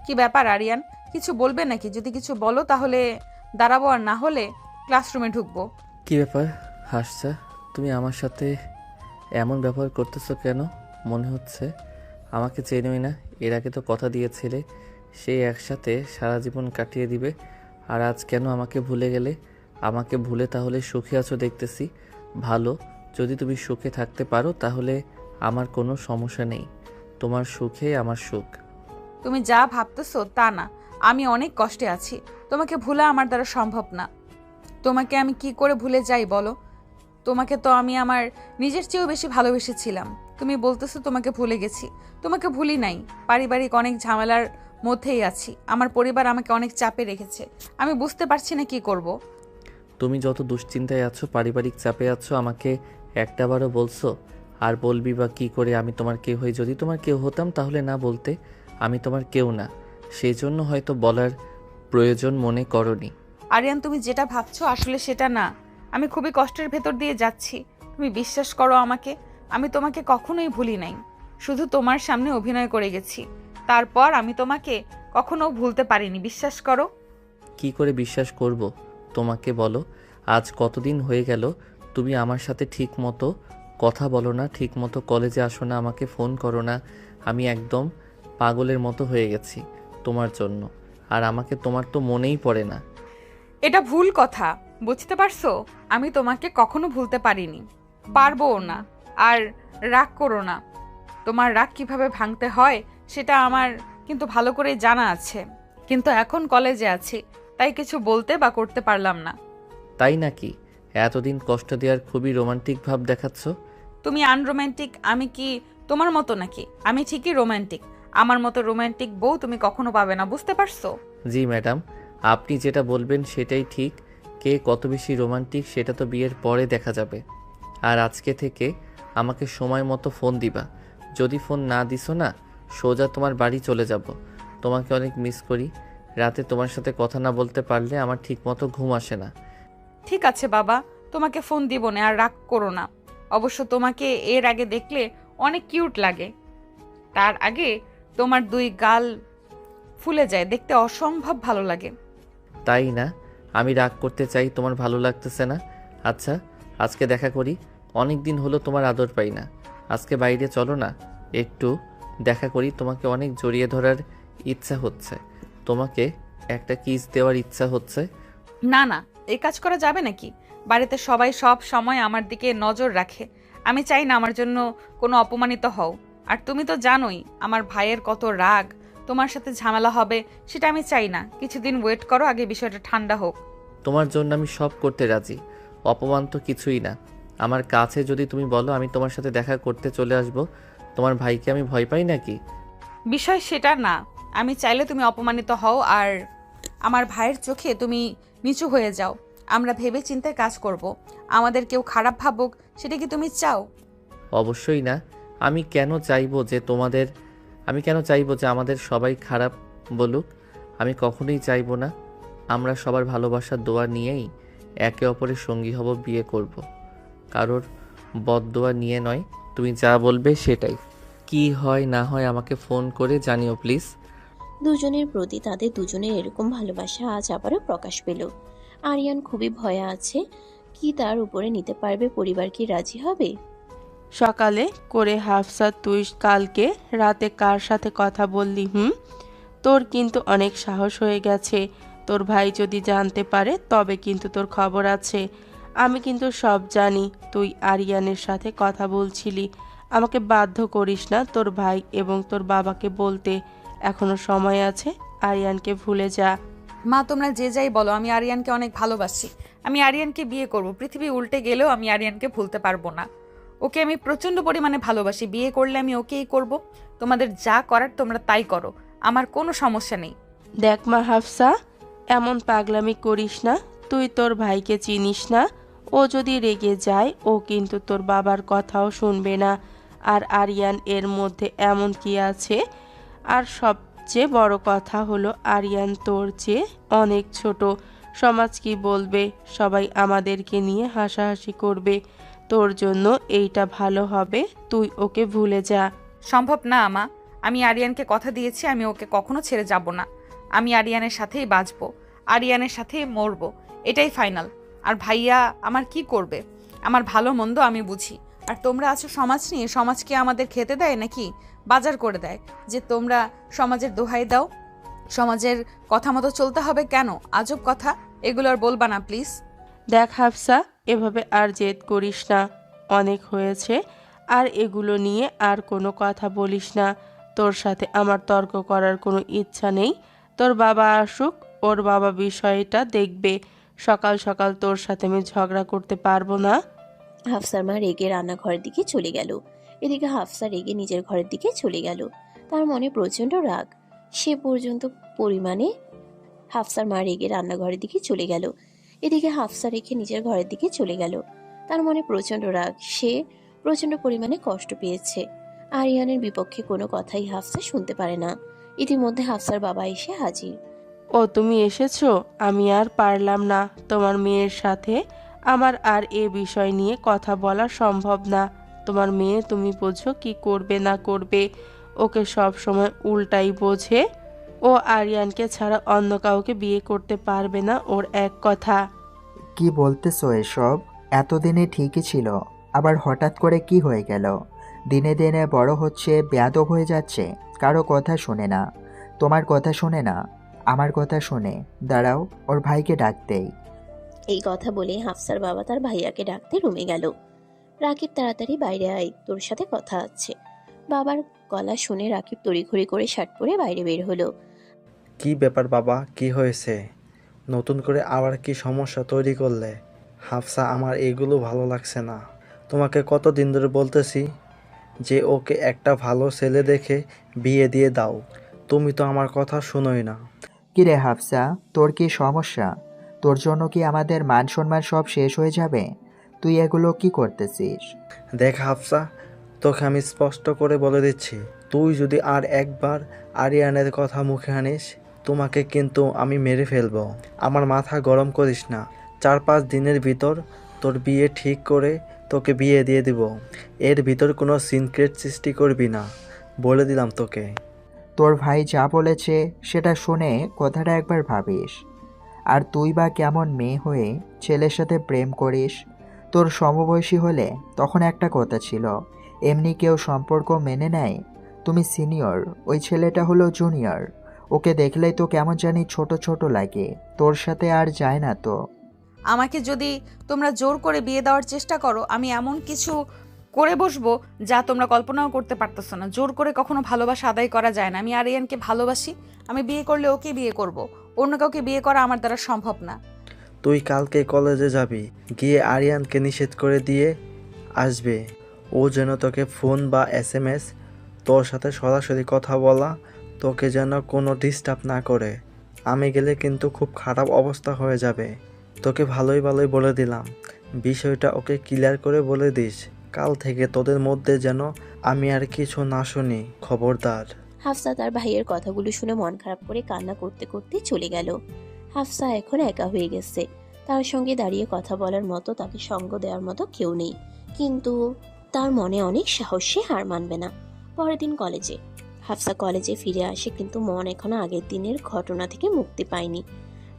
[SPEAKER 1] কি ব্যাপার আরিয়ান, কিছু বলবে নাকি? যদি কিছু বলো তাহলে দাঁড়াবো, আর না হলে ক্লাসরুমে ঢুকবো।
[SPEAKER 2] কি ব্যাপার হাসছা, তুমি আমার সাথে এমন ব্যবহার করতেছো কেন? মনে হচ্ছে আমাকে চেনোই না। এর আগে তো কথা দিয়েছিলে সেই একসাথে সারা জীবন কাটিয়ে দিবে, আর আজ কেন আমাকে ভুলে গেলে? আমাকে ভুলে তাহলে সুখে আছো দেখতেছি। ভালো, যদি তুমি সুখে থাকতে পারো তাহলে আমার কোনো সমস্যা নেই। তোমার সুখে আমার সুখ।
[SPEAKER 1] তুমি যা ভাবতেছো তা না, আমি অনেক কষ্টে আছি। তোমাকে ভুলা আমার দ্বারা সম্ভব না। তোমাকে আমি কি করে ভুলে যাই বলো? তোমাকে তো আমি আমার নিজের চেয়েও বেশি ভালোবেসেছিলাম। তুমি বলতেছো তোমাকে ভুলে গেছি, তোমাকে ভুলি নাই। পারিবারিক অনেক ঝামেলার মধ্যেই আছি, আমার পরিবার আমাকে অনেক চাপে রেখেছে, আমি বুঝতে পারছি না কি করব।
[SPEAKER 2] তুমি যত দুশ্চিন্তায় আছো, পারিবারিক চাপে আছো, আমাকে একটাবারও বলছো? আর বলবি বা কি করে? আমি তোমার কেউ হই। যদি তোমার কেউ হতাম তাহলে না বলতে। আমি তোমার কেউ না, সেই জন্য হয়তো বলার প্রয়োজন মনে করনি।
[SPEAKER 1] আরিয়ান, তুমি যেটা ভাবছো আসলে সেটা না। আমি খুবই কষ্টের ভেতর দিয়ে যাচ্ছি, তুমি বিশ্বাস করো আমাকে। আমি তোমাকে কখনোই ভুলি নাই, শুধু তোমার সামনে অভিনয় করে গেছি। তারপর আমি তোমাকে কখনো ভুলতে পারিনি, বিশ্বাস করো।
[SPEAKER 2] কি করে বিশ্বাস করব তোমাকে বলো? আজ কতদিন হয়ে গেল তুমি আমার সাথে ঠিক মতো কথা বলো না, ঠিক মতো কলেজে আসো না, আমাকে ফোন করো না। আমি একদম পাগলের মতো হয়ে গেছি তোমার জন্য, আর আমাকে তোমার তো মনেই পড়ে না।
[SPEAKER 1] এটা ভুল কথা, বুঝতে পারছো? আমি তোমাকে কখনো ভুলতে পারিনি, পারবোও না। আর রাগ করো না, তোমার রাগ কিভাবে ভাঙতে হয় সেটা আমার কিন্তু ভালো করে জানা আছে। কিন্তু এখন কলেজে আছি, তাই কিছু বলতে বা করতে পারলাম না।
[SPEAKER 2] তাই নাকি? এতদিন কষ্ট দেওয়ার খুবই রোমান্টিক ভাব দেখাচ্ছ।
[SPEAKER 1] তুমি আনরোম্যান্টিক, আমি কি তোমার মতো নাকি? আমি ঠিকই রোম্যান্টিক, আমার মতো রোম্যান্টিক বউ তুমি কখনো পাবে না, বুঝতে পারছো?
[SPEAKER 2] জি ম্যাডাম, আপনি যেটা বলবেন সেটাই ঠিক। কে কত বেশি রোমান্টিক সেটা তো বিয়ের পরে দেখা যাবে। আর আজকে থেকে আমাকে সময় মতো ফোন দিবা। যদি ফোন না দিছো না, সোজা তোমার বাড়ি চলে যাব। তোমাকে অনেক মিস করি। রাতে তোমার সাথে কথা না বলতে পারলে আমার ঠিক মতো ঘুম আসে না।
[SPEAKER 1] ঠিক আছে বাবা, তোমাকে ফোন দিব না, আর রাগ করো না। অবশ্য তোমাকে এর আগে দেখলে অনেক কিউট লাগে, তার আগে তোমার দুই গাল ফুলে যায়, দেখতে অসম্ভব ভালো লাগে।
[SPEAKER 2] তাই না? আমি রাগ করতে চাই, তোমার ভালো লাগতেছে না? আচ্ছা, আজকে দেখা করি। অনেক দিন হলো তোমার আদর পাই না। আজকে বাইরে চলো না, একটু দেখা করি। তোমাকে অনেক জড়িয়ে ধরার ইচ্ছা হচ্ছে, তোমাকে একটা কিস দেওয়ার ইচ্ছা হচ্ছে।
[SPEAKER 1] না না, এই কাজ করা যাবে নাকি? বাড়িতে সবাই সব সময় আমার দিকে নজর রাখে। আমি চাই না আমার জন্য কোনো অপমানিত হও। আর তুমি তো জানোই আমার ভাইয়ের কত রাগ, তোমার সাথে ঝামেলা হবে সেটা আমি চাই না। কিছুদিন ওয়েট করো, আগে বিষয়টা ঠান্ডা হোক।
[SPEAKER 2] তোমার জন্য আমি সব করতে রাজি, অপমান তো কিছুই না। আমার কাছে যদি তুমি বলো আমি তোমার সাথে দেখা করতে চলে আসব, তোমার ভাইকে আমি ভয় পাই নাকি?
[SPEAKER 1] বিষয় সেটা না। আমি চাইলে তুমি অপমানিত হও আর আমার ভাইয়ের চোখে তুমি নিচু হয়ে যাও। আমরা ভেবে চিন্তে কাজ করব। আমাদের কেউ খারাপ ভাবুক, সেটা কি তুমি চাও?
[SPEAKER 2] অবশ্যই না। আমি কেন চাইবো যে আমাদের সবাই খারাপ বলুক? আমি কখনোই চাইবো না। আমরা সবার ভালোবাসার দোয়া নিয়েই একে অপরের সঙ্গী হব, বিয়ে করব। কারোর বদদোয়া নিয়ে নয়। তুমি যা বলবে সেটাই। কি হয় না হয় আমাকে ফোন করে জানিও প্লিজ।
[SPEAKER 3] দুজনের প্রতি তাদের দুজনের এরকম ভালোবাসা আজ আবারও প্রকাশ পেল। আরিয়ান খুবই ভয়ে আছে, কি তার উপরে নিতে পারবে? পরিবার কি রাজি হবে?
[SPEAKER 7] সকালে করে হাফসা, তুই কালকে রাতে কার সাথে কথা বললি? তোর কিন্তু অনেক সাহস হয়ে গেছে। তোর ভাই যদি জানতে পারে তবে কিন্তু তোর খবর আছে। আমি কিন্তু সব জানি তুই আরিয়ানের সাথে কথা বলছিলি। আমাকে বাধ্য করিস না তোর ভাই এবং তোর বাবাকে বলতে। এখনো সময় আছে, আরিয়ানকে ভুলে যা।
[SPEAKER 1] মা, তোমরা যে যাই বলো, আমি আরিয়ানকে অনেক ভালোবাসি। আমি আরিয়ানকে বিয়ে করব। পৃথিবী উল্টে গেলেও আমি আরিয়ানকে ভুলতে পারবো না। ওকে আমি প্রচণ্ড পরিমাণে ভালোবাসি। বিয়ে করলে আমি ওকেই করব। তোমাদের যা করার তোমরা তাই করো, আমার কোনো সমস্যা নেই।
[SPEAKER 7] দেখ মা হাফসা, এমন পাগলামি করিস না। তুই তোর ভাইকে চিনিস না। ও যদি রেগে যায় ও কিন্তু তোর বাবার কথাও শুনবে না। আর আরিয়ান এর মধ্যে এমন কি আছে? আর সবচেয়ে বড় কথা হলো আরিয়ান তোর চেয়ে অনেক ছোট। সমাজ কি বলবে? সবাই আমাদেরকে নিয়ে হাসাহাসি করবে। তোর জন্য এইটা ভালো হবে, তুই ওকে ভুলে যা।
[SPEAKER 1] সম্ভব না আমা। আমি আরিয়ানকে কথা দিয়েছি, আমি ওকে কখনো ছেড়ে যাব না। আমি আরিয়ানের সাথেই বাঁচবো, আরিয়ানের সাথেই মরবো, এটাই ফাইনাল। আর ভাইয়া আমার কি করবে? আমার ভালো মন্দ আমি বুঝি। আর তোমরা আছো সমাজ নিয়ে। সমাজ কি আমাদের খেতে দেয় নাকি বাজার করে দেয় যে তোমরা সমাজের দোহাই দাও? সমাজের কথা মতো চলতে হবে কেন? আজব কথা, এগুলো আর বলবা না প্লিজ।
[SPEAKER 7] দেখ হাফসা, এভাবে আর জেদ করিস না। অনেক হয়েছে। আর এগুলো নিয়ে আর কোনো কথা বলিস না। তোর সাথে আমার তর্ক করার কোনো ইচ্ছা নেই। তোর বাবা আসুক, ওর বাবা বিষয়টা দেখবে। সকাল সকাল তোর সাথে আমি ঝগড়া করতে পারবো না।
[SPEAKER 3] হাফসার মা রেগে রান্নাঘরের দিকে চলে গেল। এদিকে হাফসা রেগে নিজের ঘরের দিকে চলে গেল। তার মনে প্রচন্ড রাগ। সে পর্যন্ত পরিমাণে হাফসার মা রেগে রান্নাঘরের দিকে চলে গেল। এদিকে হাফসা রেখে নিজের ঘরের দিকে চলে গেল। তার মনে প্রচন্ড রাগ। সে প্রচন্ড পরিমাণে কষ্ট পেয়েছে। আরিয়ানের বিপক্ষে কোনো কথাই হাফসা শুনতে পারে না। ইতিমধ্যে হাফসার বাবা এসে হাজির।
[SPEAKER 7] ও তুমি এসেছো? আমি আর পারলাম না। তোমার মেয়ের সাথে আমার আর এ বিষয় নিয়ে কথা বলা সম্ভব না। তোমার মেয়ে তুমি বোঝো কি করবে না করবে। ওকে সব সময় উল্টাই বোঝে। ও আরিয়ানকে ছাড়া অন্য কাউকে বিয়ে করতে পারবে না, ওর এক কথা।
[SPEAKER 9] কি বলতেছো এসব? এতদিনে ঠিকই ছিল, আবার হঠাৎ করে কি হয়ে গেল? দিনে দিনে বড় হচ্ছে, বেয়াদব হয়ে যাচ্ছে, কারো কথা শোনে না। তোমার কথা শোনে না, আমার কথা শোনে। দাঁড়াও, ওর ভাইকে ডাক দেই।
[SPEAKER 3] এই কথা বলে হাফসার বাবা তার ভাইয়াকে ডাকতে রুমে গেল। রাকিব, তাড়াতাড়ি বাইরে আয়, তোর সাথে কথা আছে। বাবার গলা শুনে রাকিব তড়িঘড়ি করে শার্ট পরে বাইরে বের হলো।
[SPEAKER 5] কি ব্যাপার বাবা, কি হয়েছে? নতুন করে আবার কি সমস্যা তৈরি করলে? হাফসা, আমার এগুলো ভালো লাগছে না। তোমাকে কতদিন ধরে বলতেছি যে ওকে একটা ভালো ছেলে দেখে বিয়ে দিয়ে দাও। তুমি তো আমার কথা শুনোই না।
[SPEAKER 9] কি রে হাফসা, তোর কি সমস্যা? তোর জন্য কি আমাদের মান সম্মান সব শেষ হয়ে যাবে? তুই এগুলো কি করতেছিস?
[SPEAKER 5] দেখ হাফসা, তোকে আমি স্পষ্ট করে বলে দিচ্ছি, তুই যদি আর একবার আরিয়ানের কথা মুখে আনিস, তোমাকে কিন্তু আমি মেরে ফেলবো। আমার মাথা গরম করিস না। 4-5 দিনের ভিতর তোর বিয়ে ঠিক করে তোকে বিয়ে দিয়ে দিব। এর ভিতর কোনো সিক্রেট সৃষ্টি করবি না, বলে দিলাম তোকে।
[SPEAKER 9] তোর ভাই যা বলেছে সেটা শুনে কথাটা একবার ভাবিস। আর তুই বা কেমন মেয়ে হয়ে ছেলের সাথে প্রেম করিস? তোর সমবয়সী হলে তখন একটা কথা ছিল, এমনি কেউ সম্পর্ক মেনে নেয়? তুমি সিনিয়র, ওই ছেলেটা হলো জুনিয়র। ওকে দেখলেই তো কেমন জানি ছোট ছোট লাগে। তোর সাথে আর যায় না তো।
[SPEAKER 1] আমাকে যদি তোমরা জোর করে বিয়ে দেওয়ার চেষ্টা করো, আমি এমন কিছু করে বসবো যা তোমরা কল্পনাও করতে পারতেছো না। জোর করে কখনো ভালোবাসা আদায় করা যায় না। আমি আরিয়ানকে ভালোবাসি, আমি বিয়ে করলে ওকে বিয়ে করব। অন্য কাউকে বিয়ে করা আমার দ্বারা সম্ভব না।
[SPEAKER 5] তুই কালকে কলেজে যাবি, গিয়ে আরিয়ানকে নিষেধ করে দিয়ে আসবে। ও যেন তোকে ফোন বা SMS, তোর সাথে সরাসরি কথা বলা, তোকে যেন কোনো ডিস্টার্ব না করে। আমি গেলে কিন্তু খুব খারাপ অবস্থা হয়ে যাবে। তোকে ভালোই ভালোই বলে দিলাম, বিষয়টা ওকে ক্লিয়ার করে বলে দিস। কাল থেকে তোদের মধ্যে যেন আমি আর কিছু না শুনি, খবরদার।
[SPEAKER 3] হাফসা তার ভাইয়ের কথাগুলো শুনে মন খারাপ করে কান্না করতে করতে চলে গেল। হাফসা এখন একা হয়ে গেছে। তার সঙ্গে দাঁড়িয়ে কথা বলার মতো, তাকে সঙ্গ দেওয়ার মতো কেউ নেই। কিন্তু তার মনে অনেক সাহস, সে হার মানবে না। পরের দিন কলেজে হাফসা কলেজে ফিরে আসে, কিন্তু মন এখনো আগের দিনের ঘটনা থেকে মুক্তি পায়নি।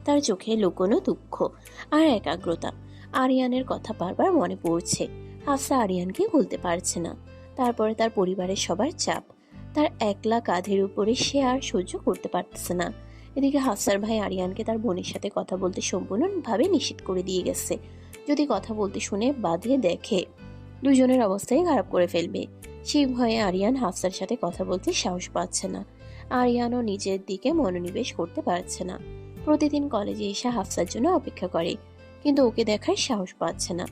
[SPEAKER 3] তার চোখে লুকোনো দুঃখ আর একাগ্রতা। আরিয়ানের কথা বারবার মনে পড়ছে। হাফসা আরিয়ানকে ভুলতে পারছে না। তারপরে তার পরিবারের সবার চাপ, তার একলা কাঁধের উপরে সে আর সহ্য করতে পারতেছে না। এদিকে হাফসার ভাই আরিয়ানকে তার বোনের সাথে কথা বলতে সম্পূর্ণভাবে নিষেধ করে দিয়ে গেছে। যদি কথা বলতে শুনে বাঁধে দেখে, দুজনের অবস্থাই খারাপ করে ফেলবে। সেই ভয়ে আরিয়ান হাফসার সাথে কথা বলতে সাহস পাচ্ছে না। আরিয়ানও নিজের দিকে মনোনিবেশ করতে পারছে না। প্রতিদিন কলেজে এসে হাফসার জন্য অপেক্ষা করে, কিন্তু ওকে দেখার সাহস পাচ্ছে না।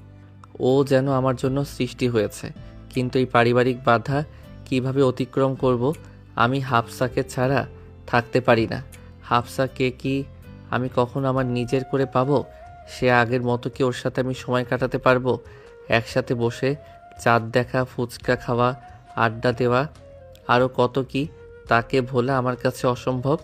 [SPEAKER 2] ও যেন আমার জন্য সৃষ্টি হয়েছে, কিন্তু এই পারিবারিক বাধা কিভাবে অতিক্রম করব? আমি হাফসাকে ছাড়া থাকতে পারি না। হাফসাকে কি আমি কখনো আমার নিজের করে পাবো? সে আগের মতো কি ওর সাথে আমি সময় কাটাতে পারবো? একসাথে বসে চাঁদ দেখা, ফুচকা খাওয়া, আড্ডা দেওয়া, আরও কত কি, তাকে ভোলা আমার কাছে অসম্ভব।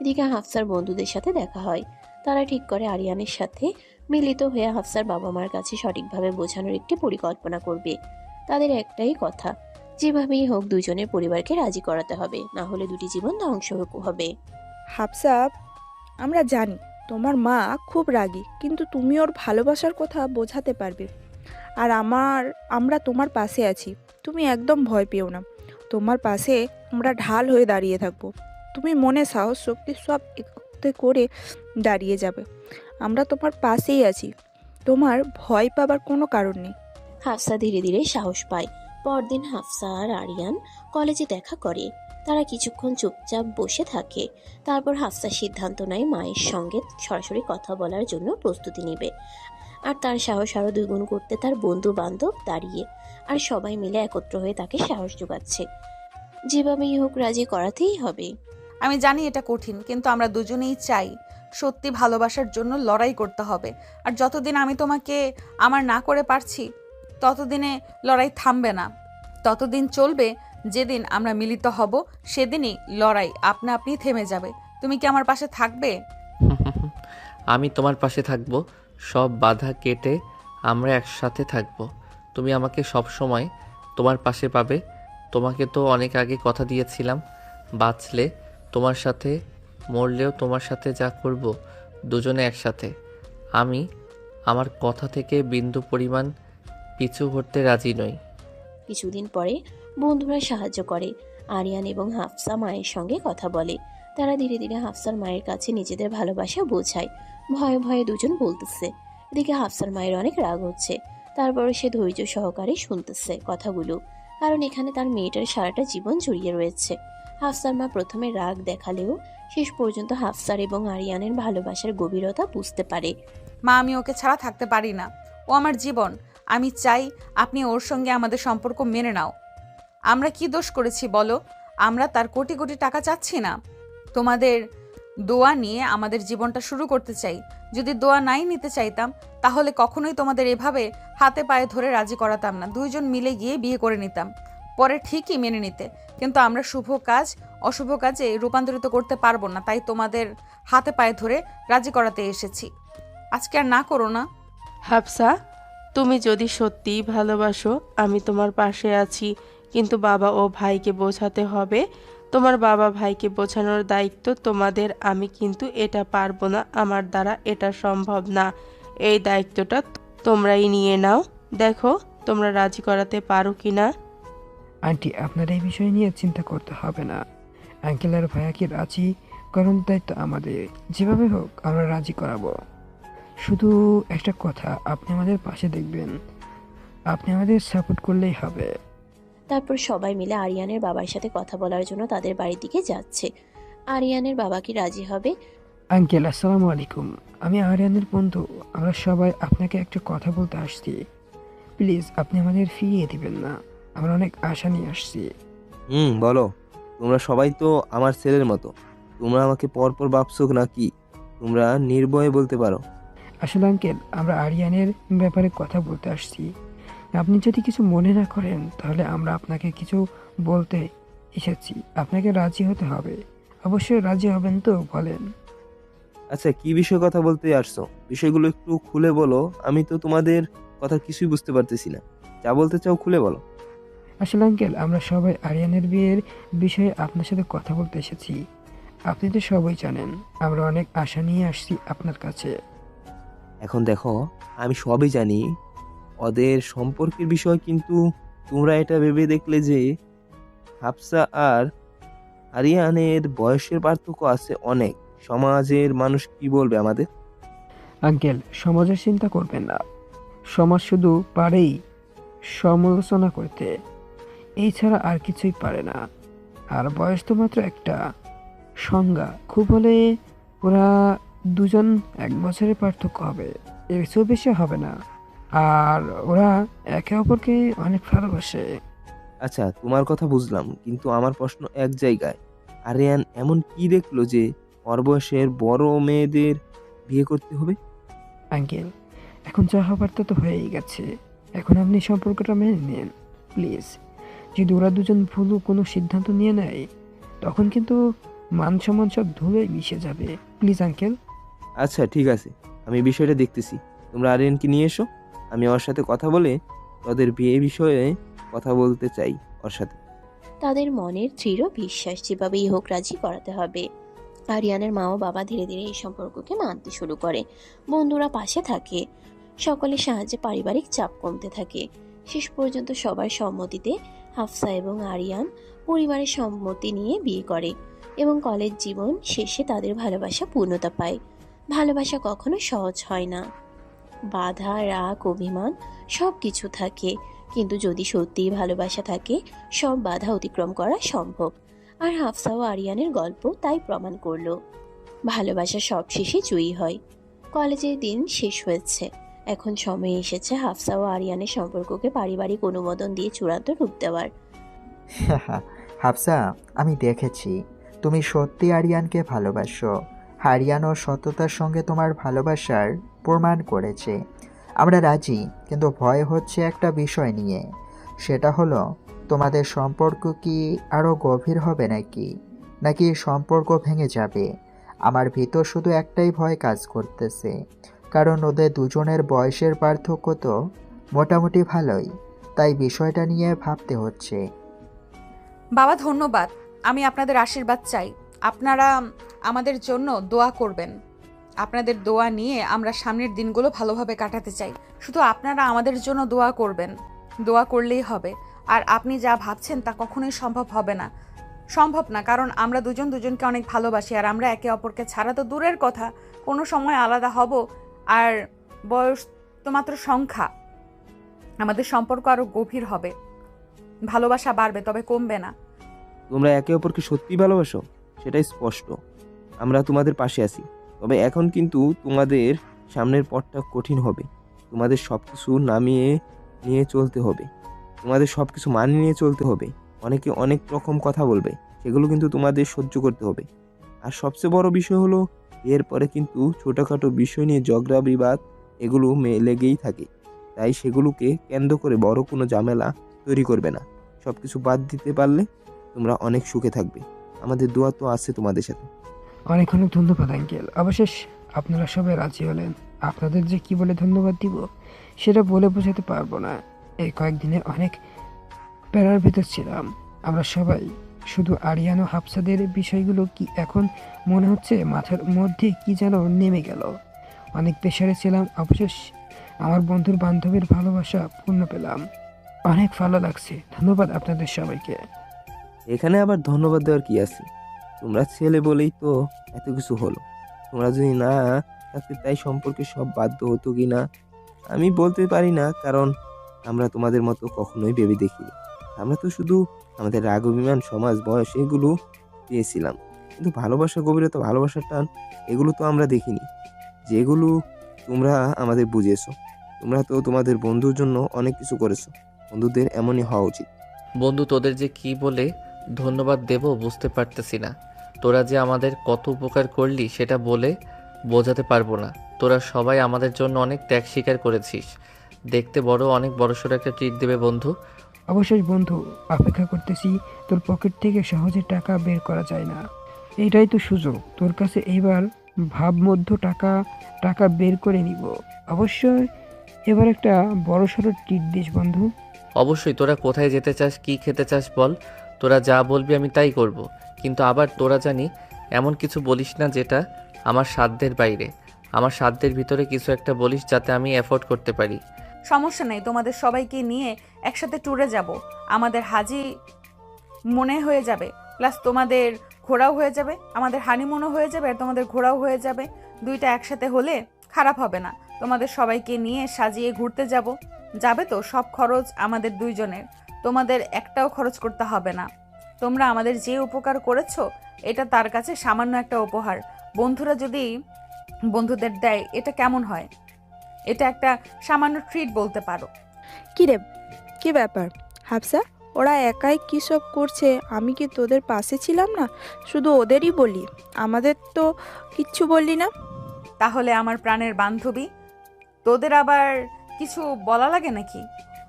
[SPEAKER 3] এদিকে হাফসার বন্ধুদের সাথে দেখা হয়। তারা ঠিক করে আরিয়ানের সাথে মিলিত হয়ে হাফসার বাবা মার কাছে সঠিকভাবে বোঝানোর একটি পরিকল্পনা করবে। তাদের একটাই কথা, যেভাবেই হোক দুজনের পরিবারকে রাজি করাতে হবে, না হলে দুটি জীবন ধ্বংস হবে।
[SPEAKER 4] হাফসা, আমরা জানি তোমার মা খুব রাগী, কিন্তু তুমি ওর ভালোবাসার কথা বোঝাতে পারবে। আর আমরা তোমার পাশে আছি। তুমি একদম ভয় পেও না। তোমার পাশে আমরা ঢাল হয়ে দাঁড়িয়ে থাকবো। তুমি মনে সাহস শক্তি সব একত্রে করে দাঁড়িয়ে যাবে। আমরা তোমার পাশেই আছি। তোমার ভয় পাবার কোনো কারণ নেই।
[SPEAKER 3] হাফসা ধীরে ধীরে সাহস পায়। পরদিন হাফসা আর আরিয়ান কলেজে দেখা করে। তারা কিছুক্ষণ চুপচাপ বসে থাকে। তারপর হাফসা সিদ্ধান্ত নেয় মায়ের সঙ্গে সরাসরি কথা বলার জন্য প্রস্তুতি নেবে। আর তার সাহস আরো দ্বিগুণ করতে তার বন্ধু বান্ধব দাঁড়িয়ে আর সবাই মিলে একত্র হয়ে তাকে সাহস যোগাচ্ছে। যেভাবেই হোক রাজি করাতেই হবে।
[SPEAKER 1] আমি জানি এটা কঠিন, কিন্তু আমরা দুজনেই চাই। সত্যি ভালোবাসার জন্য লড়াই করতে হবে। আর যতদিন আমি তোমাকে আমার না করে পারছি, ততদিনে লড়াই থামবে না। ততদিন চলবে, যেদিন আমরা মিলিত হব সেদিনই লড়াই আপনা আপনি থেমে যাবে। তুমি কি আমার পাশে থাকবে?
[SPEAKER 2] আমি তোমার পাশে থাকবো। সব বাধা কেটে আমরা একসাথে থাকবো। তুমি আমাকে সব সময় তোমার পাশে পাবে। তোমাকে তো অনেক আগে কথা দিয়েছিলাম, বাঁচলে তোমার সাথে, মরলেও তোমার সাথে, যা করব দুজনে একসাথে। আমি আমার কথা থেকে বিন্দু পরিমাণ পিছু হটতে রাজি নই।
[SPEAKER 3] কিছুদিন পরে বন্ধুরা সাহায্য করে। আরিয়ান এবং হাফসা মায়ের সঙ্গে কথা বলে। তারা ধীরে ধীরে হাফসার মায়ের কাছে নিজেদের ভালোবাসা বোঝায়। ভয়ে ভয়ে দুজন বলতেছে। এদিকে হাফসার মায়ের অনেক রাগ হচ্ছে। তারপরে সে ধৈর্য সহকারে শুনতেছে কথাগুলো, কারণ এখানে তার মেয়েটার সারাটা জীবন জড়িয়ে রয়েছে। হাফসার মা প্রথমে রাগ দেখালেও শেষ পর্যন্ত হাফসার এবং আরিয়ানের ভালোবাসার গভীরতা বুঝতে পারে।
[SPEAKER 1] মা, আমি ওকে ছাড়া থাকতে পারি না। ও আমার জীবন। আমি চাই আপনি ওর সঙ্গে আমাদের সম্পর্ক মেনে নাও। আমরা কি দোষ করেছি বলো? আমরা তার কোটি কোটি টাকা চাচ্ছি না। তোমাদের দোয়া নিয়ে আমাদের জীবনটা শুরু করতে চাই। যদি দোয়া নাই নিতে চাইতাম, তাহলে কখনোই তোমাদের এভাবে হাতে পায়ে ধরে রাজি করাতাম না। দুইজন মিলে গিয়ে বিয়ে করে নিতাম, পরে ঠিকই মেনে নিতে। কিন্তু আমরা শুভ কাজ অশুভ কাজে রূপান্তরিত করতে পারবো না, তাই তোমাদের হাতে পায়ে ধরে রাজি করাতে এসেছি। আজকে আর না করো না।
[SPEAKER 7] হাফসা, তুমি যদি সত্যিই ভালোবাসো, আমি তোমার পাশে আছি, কিন্তু বাবা ও ভাইকে বোঝাতে হবে। তোমার বাবা ভাইকে বোঝানোর দায়িত্ব তোমাদের। আমি কিন্তু এটা পারবো না, আমার দ্বারা এটা সম্ভব না। এই দায়িত্বটা তোমরাই নিয়ে নাও। দেখো তোমরা রাজি করাতে পারো কি না।
[SPEAKER 6] আন্টি, আপনার এই বিষয় নিয়ে চিন্তা করতে হবে না। আঙ্কেল আর ভাইয়াকে রাজি করানোর দায়িত্ব আমাদের। যেভাবে হোক আমরা রাজি করাবো। শুধু একটা কথা, আপনি আমাদের পাশে দেখবেন, আপনি আমাদের সাপোর্ট করলেই হবে।
[SPEAKER 3] তারপর সবাই মিলে আরিয়ানের বাবার সাথে কথা বলার জন্য তাদের বাড়ির দিকে যাচ্ছে। আরিয়ানের বাবা কি রাজি হবে?
[SPEAKER 6] আঙ্কেল, আসসালামু আলাইকুম। আমি আরিয়ানের বন্ধু। আমরা সবাই আপনাকে একটা কথা বলতে আসছি। প্লিজ আপনি আমাদের ফিরিয়ে দিবেন না। আমরা অনেক আশা নিয়ে আসছি।
[SPEAKER 10] বলো। তোমরা সবাই তো আমার ছেলের মতো। তোমরা আমাকে পরপর ভাবছো নাকি? তোমরা নির্ভয়ে বলতে পারো।
[SPEAKER 6] আসলে আঙ্কেল, আমরা আরিয়ানের ব্যাপারে কথা বলতে আসছি। আপনি যদি কিছু মনে না করেন তাহলে আমরা আপনাকে কিছু বলতে এসেছি। আপনাকে রাজি হতে হবে। অবশ্যই রাজি হবেন তো? বলেন।
[SPEAKER 10] আচ্ছা, কি বিষয়ে কথা বলতে আসছো? বিষয়গুলো একটু খুলে বলো। আমি তো তোমাদের কথা কিছুই বুঝতে পারতেছি না। যা বলতে চাও খুলে বলো।
[SPEAKER 6] আসলে আঙ্কেল, আমরা সবাই আরিয়ানের বিয়ের বিষয়ে আপনার সাথে কথা বলতে এসেছি। আপনি তো সবাই জানেন আমরা অনেক আশা নিয়ে আসছি আপনার কাছে।
[SPEAKER 10] এখন দেখো, আমি সবই জানি ওদের সম্পর্কের বিষয়, কিন্তু তোমরা এটা ভেবে দেখলে যে হাফসা আর আরিয়ানের বয়সের পার্থক্য আছে অনেক। সমাজের মানুষ কি বলবে আমাদের?
[SPEAKER 6] আঙ্কেল, সমাজের চিন্তা করবেন না। সমাজ শুধু পারেই সমালোচনা করতে, এই ছাড়া আর কিছুই পারে না। আর বয়স তো মাত্র একটা সংজ্ঞা। খুব হলে ওরা দুজন 1 বছরের পার্থক্য হবে, এর চেয়েও বেশি হবে না। আর ওরা একে অপরকে অনেক ভালোবাসে।
[SPEAKER 10] আচ্ছা, তোমার কথা বুঝলাম, কিন্তু আমার প্রশ্ন এক জায়গায়। আরিয়ান এমন কি দেখলো যে ওর বয়সের বড় মেয়েদের বিয়ে করতে হবে?
[SPEAKER 6] আঙ্কেল, এখন যা হবার তা তো হয়েই গেছে। এখন আপনি সম্পর্কটা মেনে নিন প্লিজ। যদি ওরা দুজন ভুল কোনো সিদ্ধান্ত নিয়ে নেয় তখন কিন্তু মান সম্মান সব ধুলোয় মিশে যাবে। Please uncle.
[SPEAKER 10] আচ্ছা ঠিক আছে, আমি বিষয়টা দেখতেছি। তোমরা আরিয়ানকে নিয়ে এসো, আমি ওর সাথে কথা বলে ওদের বিয়ে বিষয়ে কথা বলতে চাই ওর সাথে।
[SPEAKER 3] তাদের মনের দৃঢ় বিশ্বাস যেভাবেই হোক রাজি করাতে হবে। আরিয়ানের মা ও বাবা ধীরে ধীরে এই সম্পর্ককে মানতে শুরু করে। বন্ধুরা পাশে থাকে। সকলের সাহায্যে পারিবারিক চাপ কমতে থাকে। শেষ পর্যন্ত সবার সম্মতিতে হাফসা এবং আরিয়ান পরিবারের সম্মতি নিয়ে বিয়ে করে এবং কলেজ জীবন শেষে তাদের ভালোবাসা পূর্ণতা পায়। ভালোবাসা কখনো সহজ হয় না। বাধা, রাগ, অভিমান সব কিছু থাকে, কিন্তু যদি সত্যিই ভালোবাসা থাকে সব বাধা অতিক্রম করা সম্ভব। আর হাফসা ও আরিয়ানের গল্প তাই প্রমাণ করলো। ভালোবাসা সব শেষে জয়ী হয়। কলেজের দিন শেষ হয়েছে। এখন সময় এসেছে হাফসা ও আরিয়ানের সম্পর্ককে পারিবারিক অনুমোদন দিয়ে চূড়ান্ত রূপ দেওয়ার।
[SPEAKER 9] হাফসা, আমি দেখেছি তুমি সত্যি আরিয়ানকে ভালোবাসো। আরিয়ানও সততার সঙ্গে তোমার ভালোবাসার প্রমাণ করেছে। আমরা রাজি, কিন্তু ভয় হচ্ছে একটা বিষয় নিয়ে। সেটা হলো তোমাদের সম্পর্ক কি আরও গভীর হবে নাকি সম্পর্ক ভেঙে যাবে। আমার ভিতর শুধু একটাই ভয় কাজ করতেছে, কারণ ওদের দুজনের বয়সের পার্থক্য তো মোটামুটি ভালোই। তাই বিষয়টা নিয়ে ভাবতে হচ্ছে।
[SPEAKER 1] বাবা ধন্যবাদ। আমি আপনাদের আশীর্বাদ চাই। আপনারা আমাদের জন্য দোয়া করবেন। আপনাদের দোয়া নিয়ে আমরা সামনের দিনগুলো ভালোভাবে কাটাতে চাই। শুধু আপনারা আমাদের জন্য দোয়া করবেন। দোয়া করলেই হবে। আর আপনি যা ভাবছেন তা কখনোই সম্ভব না, কারণ আমরা দুজন দুজনকে অনেক ভালোবাসি। আর আমরা একে অপরকে ছাড়া তো দূরের কথা, কোনো সময় আলাদা হব। আর বয়স তো মাত্র সংখ্যা। আমাদের সম্পর্ক আরো গভীর হবে, ভালোবাসা বাড়বে, তবে কমবে না।
[SPEAKER 10] তোমরা একে অপরকে সত্যিই ভালোবাসো, সেটাই স্পষ্ট। আমরা তোমাদের পাশে আছি। তবে এখন কিন্তু তোমাদের সামনের পথটা কঠিন হবে। তোমাদের সব কিছু নিয়ে চলতে হবে। তোমাদের সব কিছু মানিয়ে নিয়ে চলতে হবে। অনেকে অনেক রকম কথা বলবে, সেগুলো কিন্তু তোমাদের সহ্য করতে হবে। আর সবচেয়ে বড় বিষয় হলো, এরপরে কিন্তু ছোটোখাটো বিষয় নিয়ে ঝগড়া বিবাদ এগুলো লেগেই থাকে। তাই সেগুলোকে কেন্দ্র করে বড় কোনো ঝামেলা তৈরি করবে না। সব কিছু বাদ দিতে পারলে তোমরা অনেক সুখে থাকবে। আমাদের দোয়া তো আছে তোমাদের সাথে।
[SPEAKER 6] অনেক অনেক ধন্যবাদ আঙ্কেল। অবশেষ আপনারা সবাই রাজি হলেন। আপনাদের যে কি বলে ধন্যবাদ দিব সেটা বলে বোঝাতে পারবো না। এই কয়েকদিনে অনেক প্যারার ভিতর ছিলাম। আমরা সবাই শুধু আরিয়ান ও হাফসাদের বিষয়গুলো কি এখন মনে হচ্ছে মাথার মধ্যে কি যেন নেমে গেল। অনেক প্রেশারে ছিলাম। অবশেষ আমার বন্ধুর বান্ধবীর ভালোবাসা পূর্ণ পেলাম। অনেক ভালো লাগছে, ধন্যবাদ আপনাদের সবাইকে।
[SPEAKER 10] এখানে আবার ধন্যবাদ দেওয়ার কি আছে? তোমরা ছেলে বলেই তো এত কিছু হলো। তোমরা যদি না থাকতে তাই সম্পর্কে সব বাধ্য হতো কি না আমি বলতে পারি না, কারণ আমরা তোমাদের মতো কখনোই ভেবে দেখিনি। আমরা তো শুধু আমাদের রাগ অভিমান সমাজ বয়স এগুলো পেয়েছিলাম, কিন্তু ভালোবাসা গভীরতা ভালোবাসার টান এগুলো তো আমরা দেখিনি, যেগুলো তোমরা আমাদের বুঝিয়েছো। তোমরা তো তোমাদের বন্ধুর জন্য অনেক কিছু করেছো। বন্ধুদের এমনই হওয়া উচিত।
[SPEAKER 2] বন্ধু, তোদের যে কি বলে ধন্যবাদ দেব বুঝতে পারতেছি না। তোরা যে আমাদের কত উপকার করলি সেটা বলে বোঝাতে পারবো না। তোরা সবাই আমাদের জন্য অনেক ত্যাগ স্বীকার করেছিস। দেখতে বড় অনেক বড়সড় একটা ট্রিট দেবে বন্ধু।
[SPEAKER 6] অবশ্যই বন্ধু, অপেক্ষা করতেছি। তোর পকেট থেকে সহজে টাকা বের করা যায় না, এটাই তো সুযোগ তোর কাছে। এবার ভাবমধ্য টাকা টাকা বের করে নিব। অবশ্যই এবার একটা বড়সড় ট্রিট দিস বন্ধু।
[SPEAKER 2] অবশ্যই। তোরা কোথায় যেতে চাস, কি খেতে চাস বল। তোরা যা বলবি আমি তাই করব। কিন্তু আবার তোরা জানি এমন কিছু বলিস না যেটা আমার সাধ্যের বাইরে। আমার সাধ্যের ভিতরে কিছু একটা বলিস যাতে আমি অ্যাফোর্ড করতে পারি।
[SPEAKER 1] সমস্যা নেই, তোমাদের সবাইকে নিয়ে একসাথে ট্যুরে যাব। আমাদের হাজি মনে হয়ে যাবে, প্লাস তোমাদের ঘোরাও হয়ে যাবে। আমাদের হানিমুনও হয়ে যাবে আর তোমাদের ঘোরাও হয়ে যাবে। দুইটা একসাথে হলে খারাপ হবে না। তোমাদের সবাইকে নিয়ে সাজিয়ে ঘুরতে যাব। যাবে তো? সব খরচ আমাদের দুইজনের, তোমাদের একটাও খরচ করতে হবে না। তোমরা আমাদের যে উপকার করেছো এটা তার কাছে সামান্য একটা উপহার। বন্ধুরা যদি বন্ধুদের দেয় এটা কেমন হয়? এটা একটা সামান্য ট্রিট বলতে পারো।
[SPEAKER 4] কি রে, কি ব্যাপার হাফসা? ওরা একাই কী সব করছে, আমি কি তোদের পাশে ছিলাম না? শুধু ওদেরই বলি, আমাদের তো কিচ্ছু বললি না।
[SPEAKER 1] তাহলে আমার প্রাণের বান্ধবী, তোদের আবার কিছু বলা লাগে নাকি?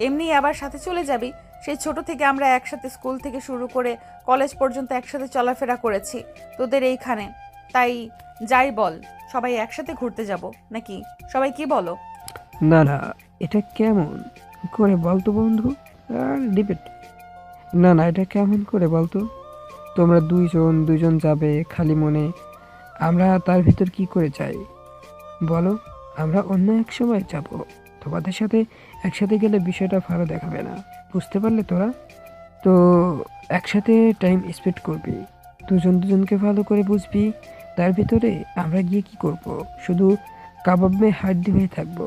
[SPEAKER 1] এমনি আবার সাথে চলে যাবি। সেই ছোট থেকে আমরা একসাথে স্কুল থেকে শুরু করে কলেজ পর্যন্ত একসাথে চলাফেরা করেছি তোদের এইখানে। তাই যাই বল, সবাই একসাথে ঘুরতে যাব নাকি? সবাই কি বলো?
[SPEAKER 6] না না, এটা কেমন করে বলতো বন্ধু? আর ডিবেট না না, এটা কেমন করে বলতো? তোমরা দুইজন দুইজন যাবে খালি মনে, আমরা তার ভিতর কি করে চাই বলো? আমরা অন্য এক সময় যাব তোমাদের সাথে। একসাথে গেলে বিষয়টা ভালো দেখাবে না, বুঝতে পারলে তোরা? তো একসাথে টাইম স্পেন্ড করবি, দুজন দুজনকে ভালো করে বুঝবি। তার ভিতরে আমরা গিয়ে কি করব? শুধু কাবাব মে হাড্ডি হয়ে থাকবো।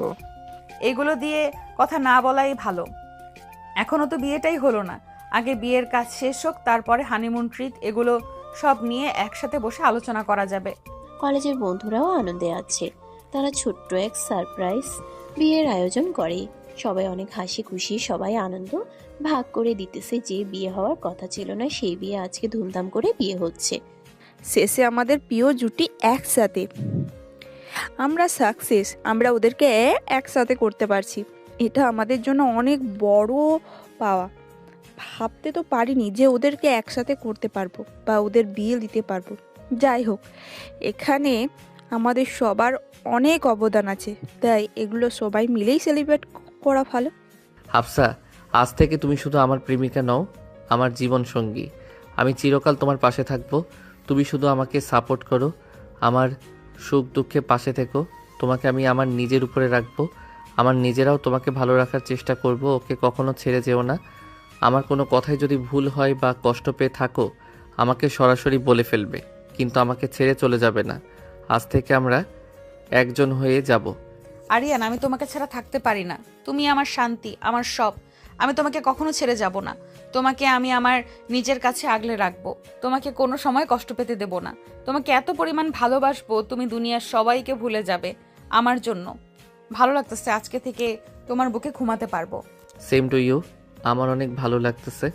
[SPEAKER 1] এগুলো দিয়ে কথা না বলাই ভালো। এখনো তো বিয়েটাই হলো না। আগে বিয়ের কাজ শেষ হোক, তারপরে হানিমুন ট্রিট এগুলো সব নিয়ে একসাথে বসে আলোচনা করা যাবে।
[SPEAKER 3] কলেজের বন্ধুরাও আনন্দে আছে। তারা ছোট্ট এক সারপ্রাইজ বিয়ের আয়োজন করে। সবাই অনেক হাসি খুশি, সবাই আনন্দ ভাগ করে দিতেছে। যে বিয়ে হওয়ার কথা ছিল না সেই বিয়ে আজকে ধুমধাম করে বিয়ে হচ্ছে।
[SPEAKER 4] শেষে আমাদের প্রিয় জুটি একসাথে, আমরা সাকসেস। আমরা ওদেরকে একসাথে করতে পারছি, এটা আমাদের জন্য অনেক বড় পাওয়া। ভাবতে তো পারিনি যে ওদেরকে একসাথে করতে পারবো বা ওদের বিয়ে দিতে পারবো। যাই হোক, এখানে আমাদের সবার অনেক অবদান আছে, তাই এগুলো সবাই মিলেই সেলিব্রেট করা ভালো।
[SPEAKER 2] হাফসা, আজ থেকে তুমি শুধু আমার প্রেমিকা নও, আমার জীবন সঙ্গী। আমি চিরকাল তোমার পাশে থাকবো। তুমি শুধু আমাকে সাপোর্ট করো, আমার সুখ দুঃখে পাশে থেকো। তোমাকে আমি আমার নিজের উপরে রাখবো, আমার নিজেরাও তোমাকে ভালো রাখার চেষ্টা করব। ওকে কখনো ছেড়ে যেও না। আমার কোনো কথাই যদি ভুল হয় বা কষ্ট পেয়ে থাকো আমাকে সরাসরি বলে ফেলবে, কিন্তু আমাকে ছেড়ে চলে যাবে না। আজ থেকে আমরা একজন হয়ে যাব।
[SPEAKER 1] আরিয়ান, আমি তোমাকে ছাড়া থাকতে পারি না। তুমি আমার শান্তি, আমার সব। আমি তোমাকে কখনো ছেড়ে যাব না। তোমাকে আমি আমার নিজের কাছে আগলে রাখবো। তোমাকে কোনো সময় কষ্ট পেতে দেব না। তোমাকে এত পরিমাণ ভালোবাসবো তুমি দুনিয়ার সবাইকে ভুলে যাবে আমার জন্য। ভালো লাগতেছে, আজকে থেকে তোমার বুকে ঘুমাতে পারবো।
[SPEAKER 2] Same to you. আমার অনেক ভালো লাগতেছে।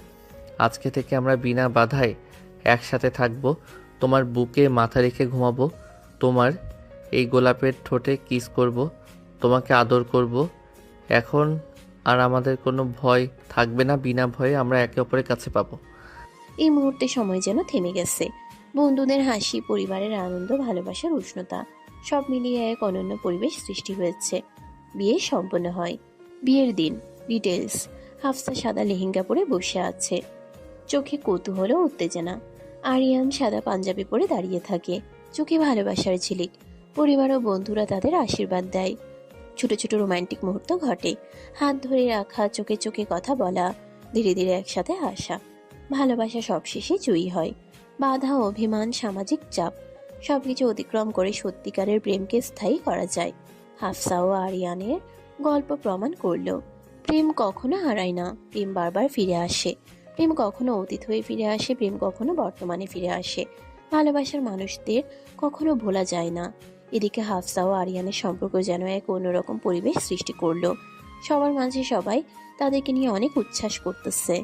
[SPEAKER 2] আজকে থেকে আমরা বিনা বাধায় একসাথে থাকবো। তোমার বুকে মাথা রেখে ঘুমাবো, তোমার এই গোলাপের ঠোঁটে কিস করব, তোমাকে আদর করব। এখন আর আমাদের কোনো ভয় থাকবে না। বিনা ভয়ে আমরা একে অপরের কাছে পাবো।
[SPEAKER 3] এই মুহূর্তে সময় যেন থেমে গেছে। বন্ধুদের হাসি, পরিবারের আনন্দ, ভালোবাসার উষ্ণতা সব মিলিয়ে এক অনন্য পরিবেশ সৃষ্টি হয়েছে। বিয়ে সম্পন্ন হয়। বিয়ের দিন ডিটেলস। হাফসা সাদা লেহেঙ্গা পরে বসে আছে, চোখে কৌতূহল ও উত্তেজনা। আরিয়ান সাদা পাঞ্জাবি পরে দাঁড়িয়ে থাকে, চোখে ভালোবাসার ঝিলিক। পরিবার ও বন্ধুরা তাদের আশীর্বাদ দেয়। ছোট ছোট রোমান্টিক মুহূর্ত ঘটে, হাত ধরে রাখা, চোখে চোখে কথা বলা, ধীরে ধীরে একসাথে আসা। ভালোবাসা সবশেষে জয়ী হয়। বাধা, অভিমান, সামাজিক চাপ সবকিছু অতিক্রম করে সত্যিকারের প্রেমকে স্থায়ী করা যায়। হাফসা ও আরিয়ানের গল্প প্রমাণ করলো প্রেম কখনো হারায় না, প্রেম বারবার ফিরে আসে। প্রেম কখনো অতীত হয়ে ফিরে আসে, প্রেম কখনো বর্তমানে ফিরে আসে। ভালোবাসার মানুষদের কখনো ভোলা যায় না। এদিকে হাফসা ও আরিয়ানের সম্পর্ক যেন এক অন্যরকম পরিবেশ সৃষ্টি করলো। সবার মাঝে সবাই তাদেরকে নিয়ে অনেক উচ্ছ্বাস করতেছে,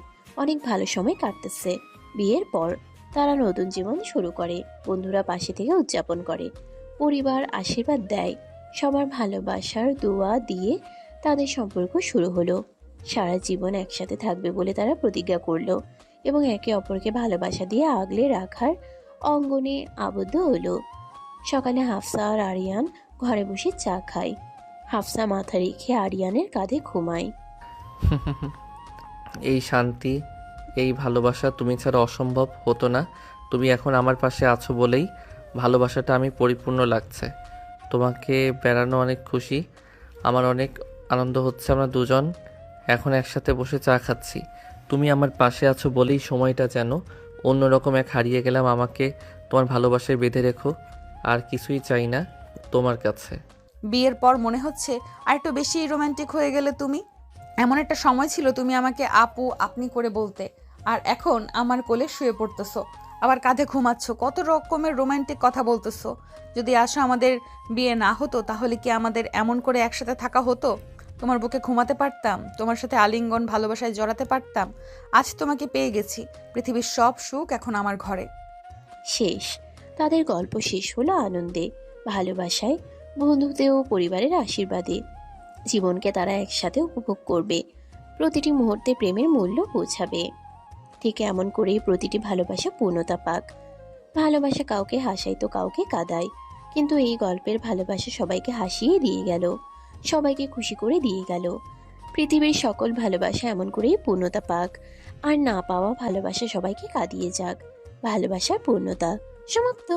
[SPEAKER 3] অনেক ভালো সময় কাটতেছে। বিয়ের পর তারা নতুন জীবন শুরু করে, বন্ধুরা পাশে থেকে উদযাপন করে, পরিবার আশীর্বাদ দেয়। সবার ভালোবাসার দোয়া দিয়ে তাদের সম্পর্ক শুরু হলো। সারা জীবন একসাথে থাকবে বলে তারা প্রতিজ্ঞা করলো এবং একে অপরকে ভালোবাসা দিয়ে আগলে রাখার অঙ্গনে আবদ্ধ হলো। সকালে হাফসা আর আরিয়ান ঘরে বসে চা খায়। হাফসা মাথা রেখে আরিয়ানের কাঁধে ঘুমায়।
[SPEAKER 2] এই শান্তি, এই ভালোবাসা তুমি ছাড়া অসম্ভব হতো না। তুমি এখন আমার পাশে আছো বলেই ভালোবাসাটা আমি পরিপূর্ণ লাগছে। তোমাকে বেড়ানো অনেক খুশি, আমার অনেক আনন্দ হচ্ছে। আমরা দুজন এখন একসাথে বসে চা খাচ্ছি। তুমি আমার পাশে আছো বলেই সময়টা যেন অন্যরকম এক হারিয়ে গেলাম। আমাকে তোমার ভালোবাসায় বেঁধে রেখো, আর কিছুই চাই না তোমার কাছে।
[SPEAKER 1] বিয়ের পর মনে হচ্ছে আর একটু বেশি রোমান্টিক হয়ে গেলে তুমি। এমন একটা সময় ছিল তুমি আমাকে আপু আপনি করে বলতে, আর এখন আমার কোলে শুয়ে পড়তেছো, আবার কাঁধে ঘুমাচ্ছ, কত রকমের রোমান্টিক কথা বলতেছো। যদি আসো আমাদের বিয়ে না হতো তাহলে কি আমাদের এমন করে একসাথে থাকা হতো? তোমার বুকে ঘুমাতে পারতাম, তোমার সাথে আলিঙ্গন ভালোবাসায় জড়াতে পারতাম। আজ তোমাকে পেয়ে গেছি, পৃথিবীর সব সুখ এখন আমার ঘরে।
[SPEAKER 3] শেষ। তাদের গল্প শেষ হলো আনন্দে, ভালোবাসায়, বন্ধুতে ও পরিবারের আশীর্বাদে। জীবনকে তারা একসাথে উপভোগ করবে, প্রতিটি মুহূর্তে প্রেমের মূল্য বোঝাবে। ঠিক এমন করেই প্রতিটি ভালোবাসা পূর্ণতা পাক। ভালোবাসা কাউকে হাসায় তো কাউকে কাঁদায়, কিন্তু এই গল্পের ভালোবাসা সবাইকে হাসিয়ে দিয়ে গেল, সবাইকে খুশি করে দিয়ে গেল। পৃথিবীর সকল ভালোবাসা এমন করেই পূর্ণতা পাক, আর না পাওয়া ভালোবাসা সবাইকে কাঁদিয়ে যাক। ভালোবাসার পূর্ণতা সমাপ্ত।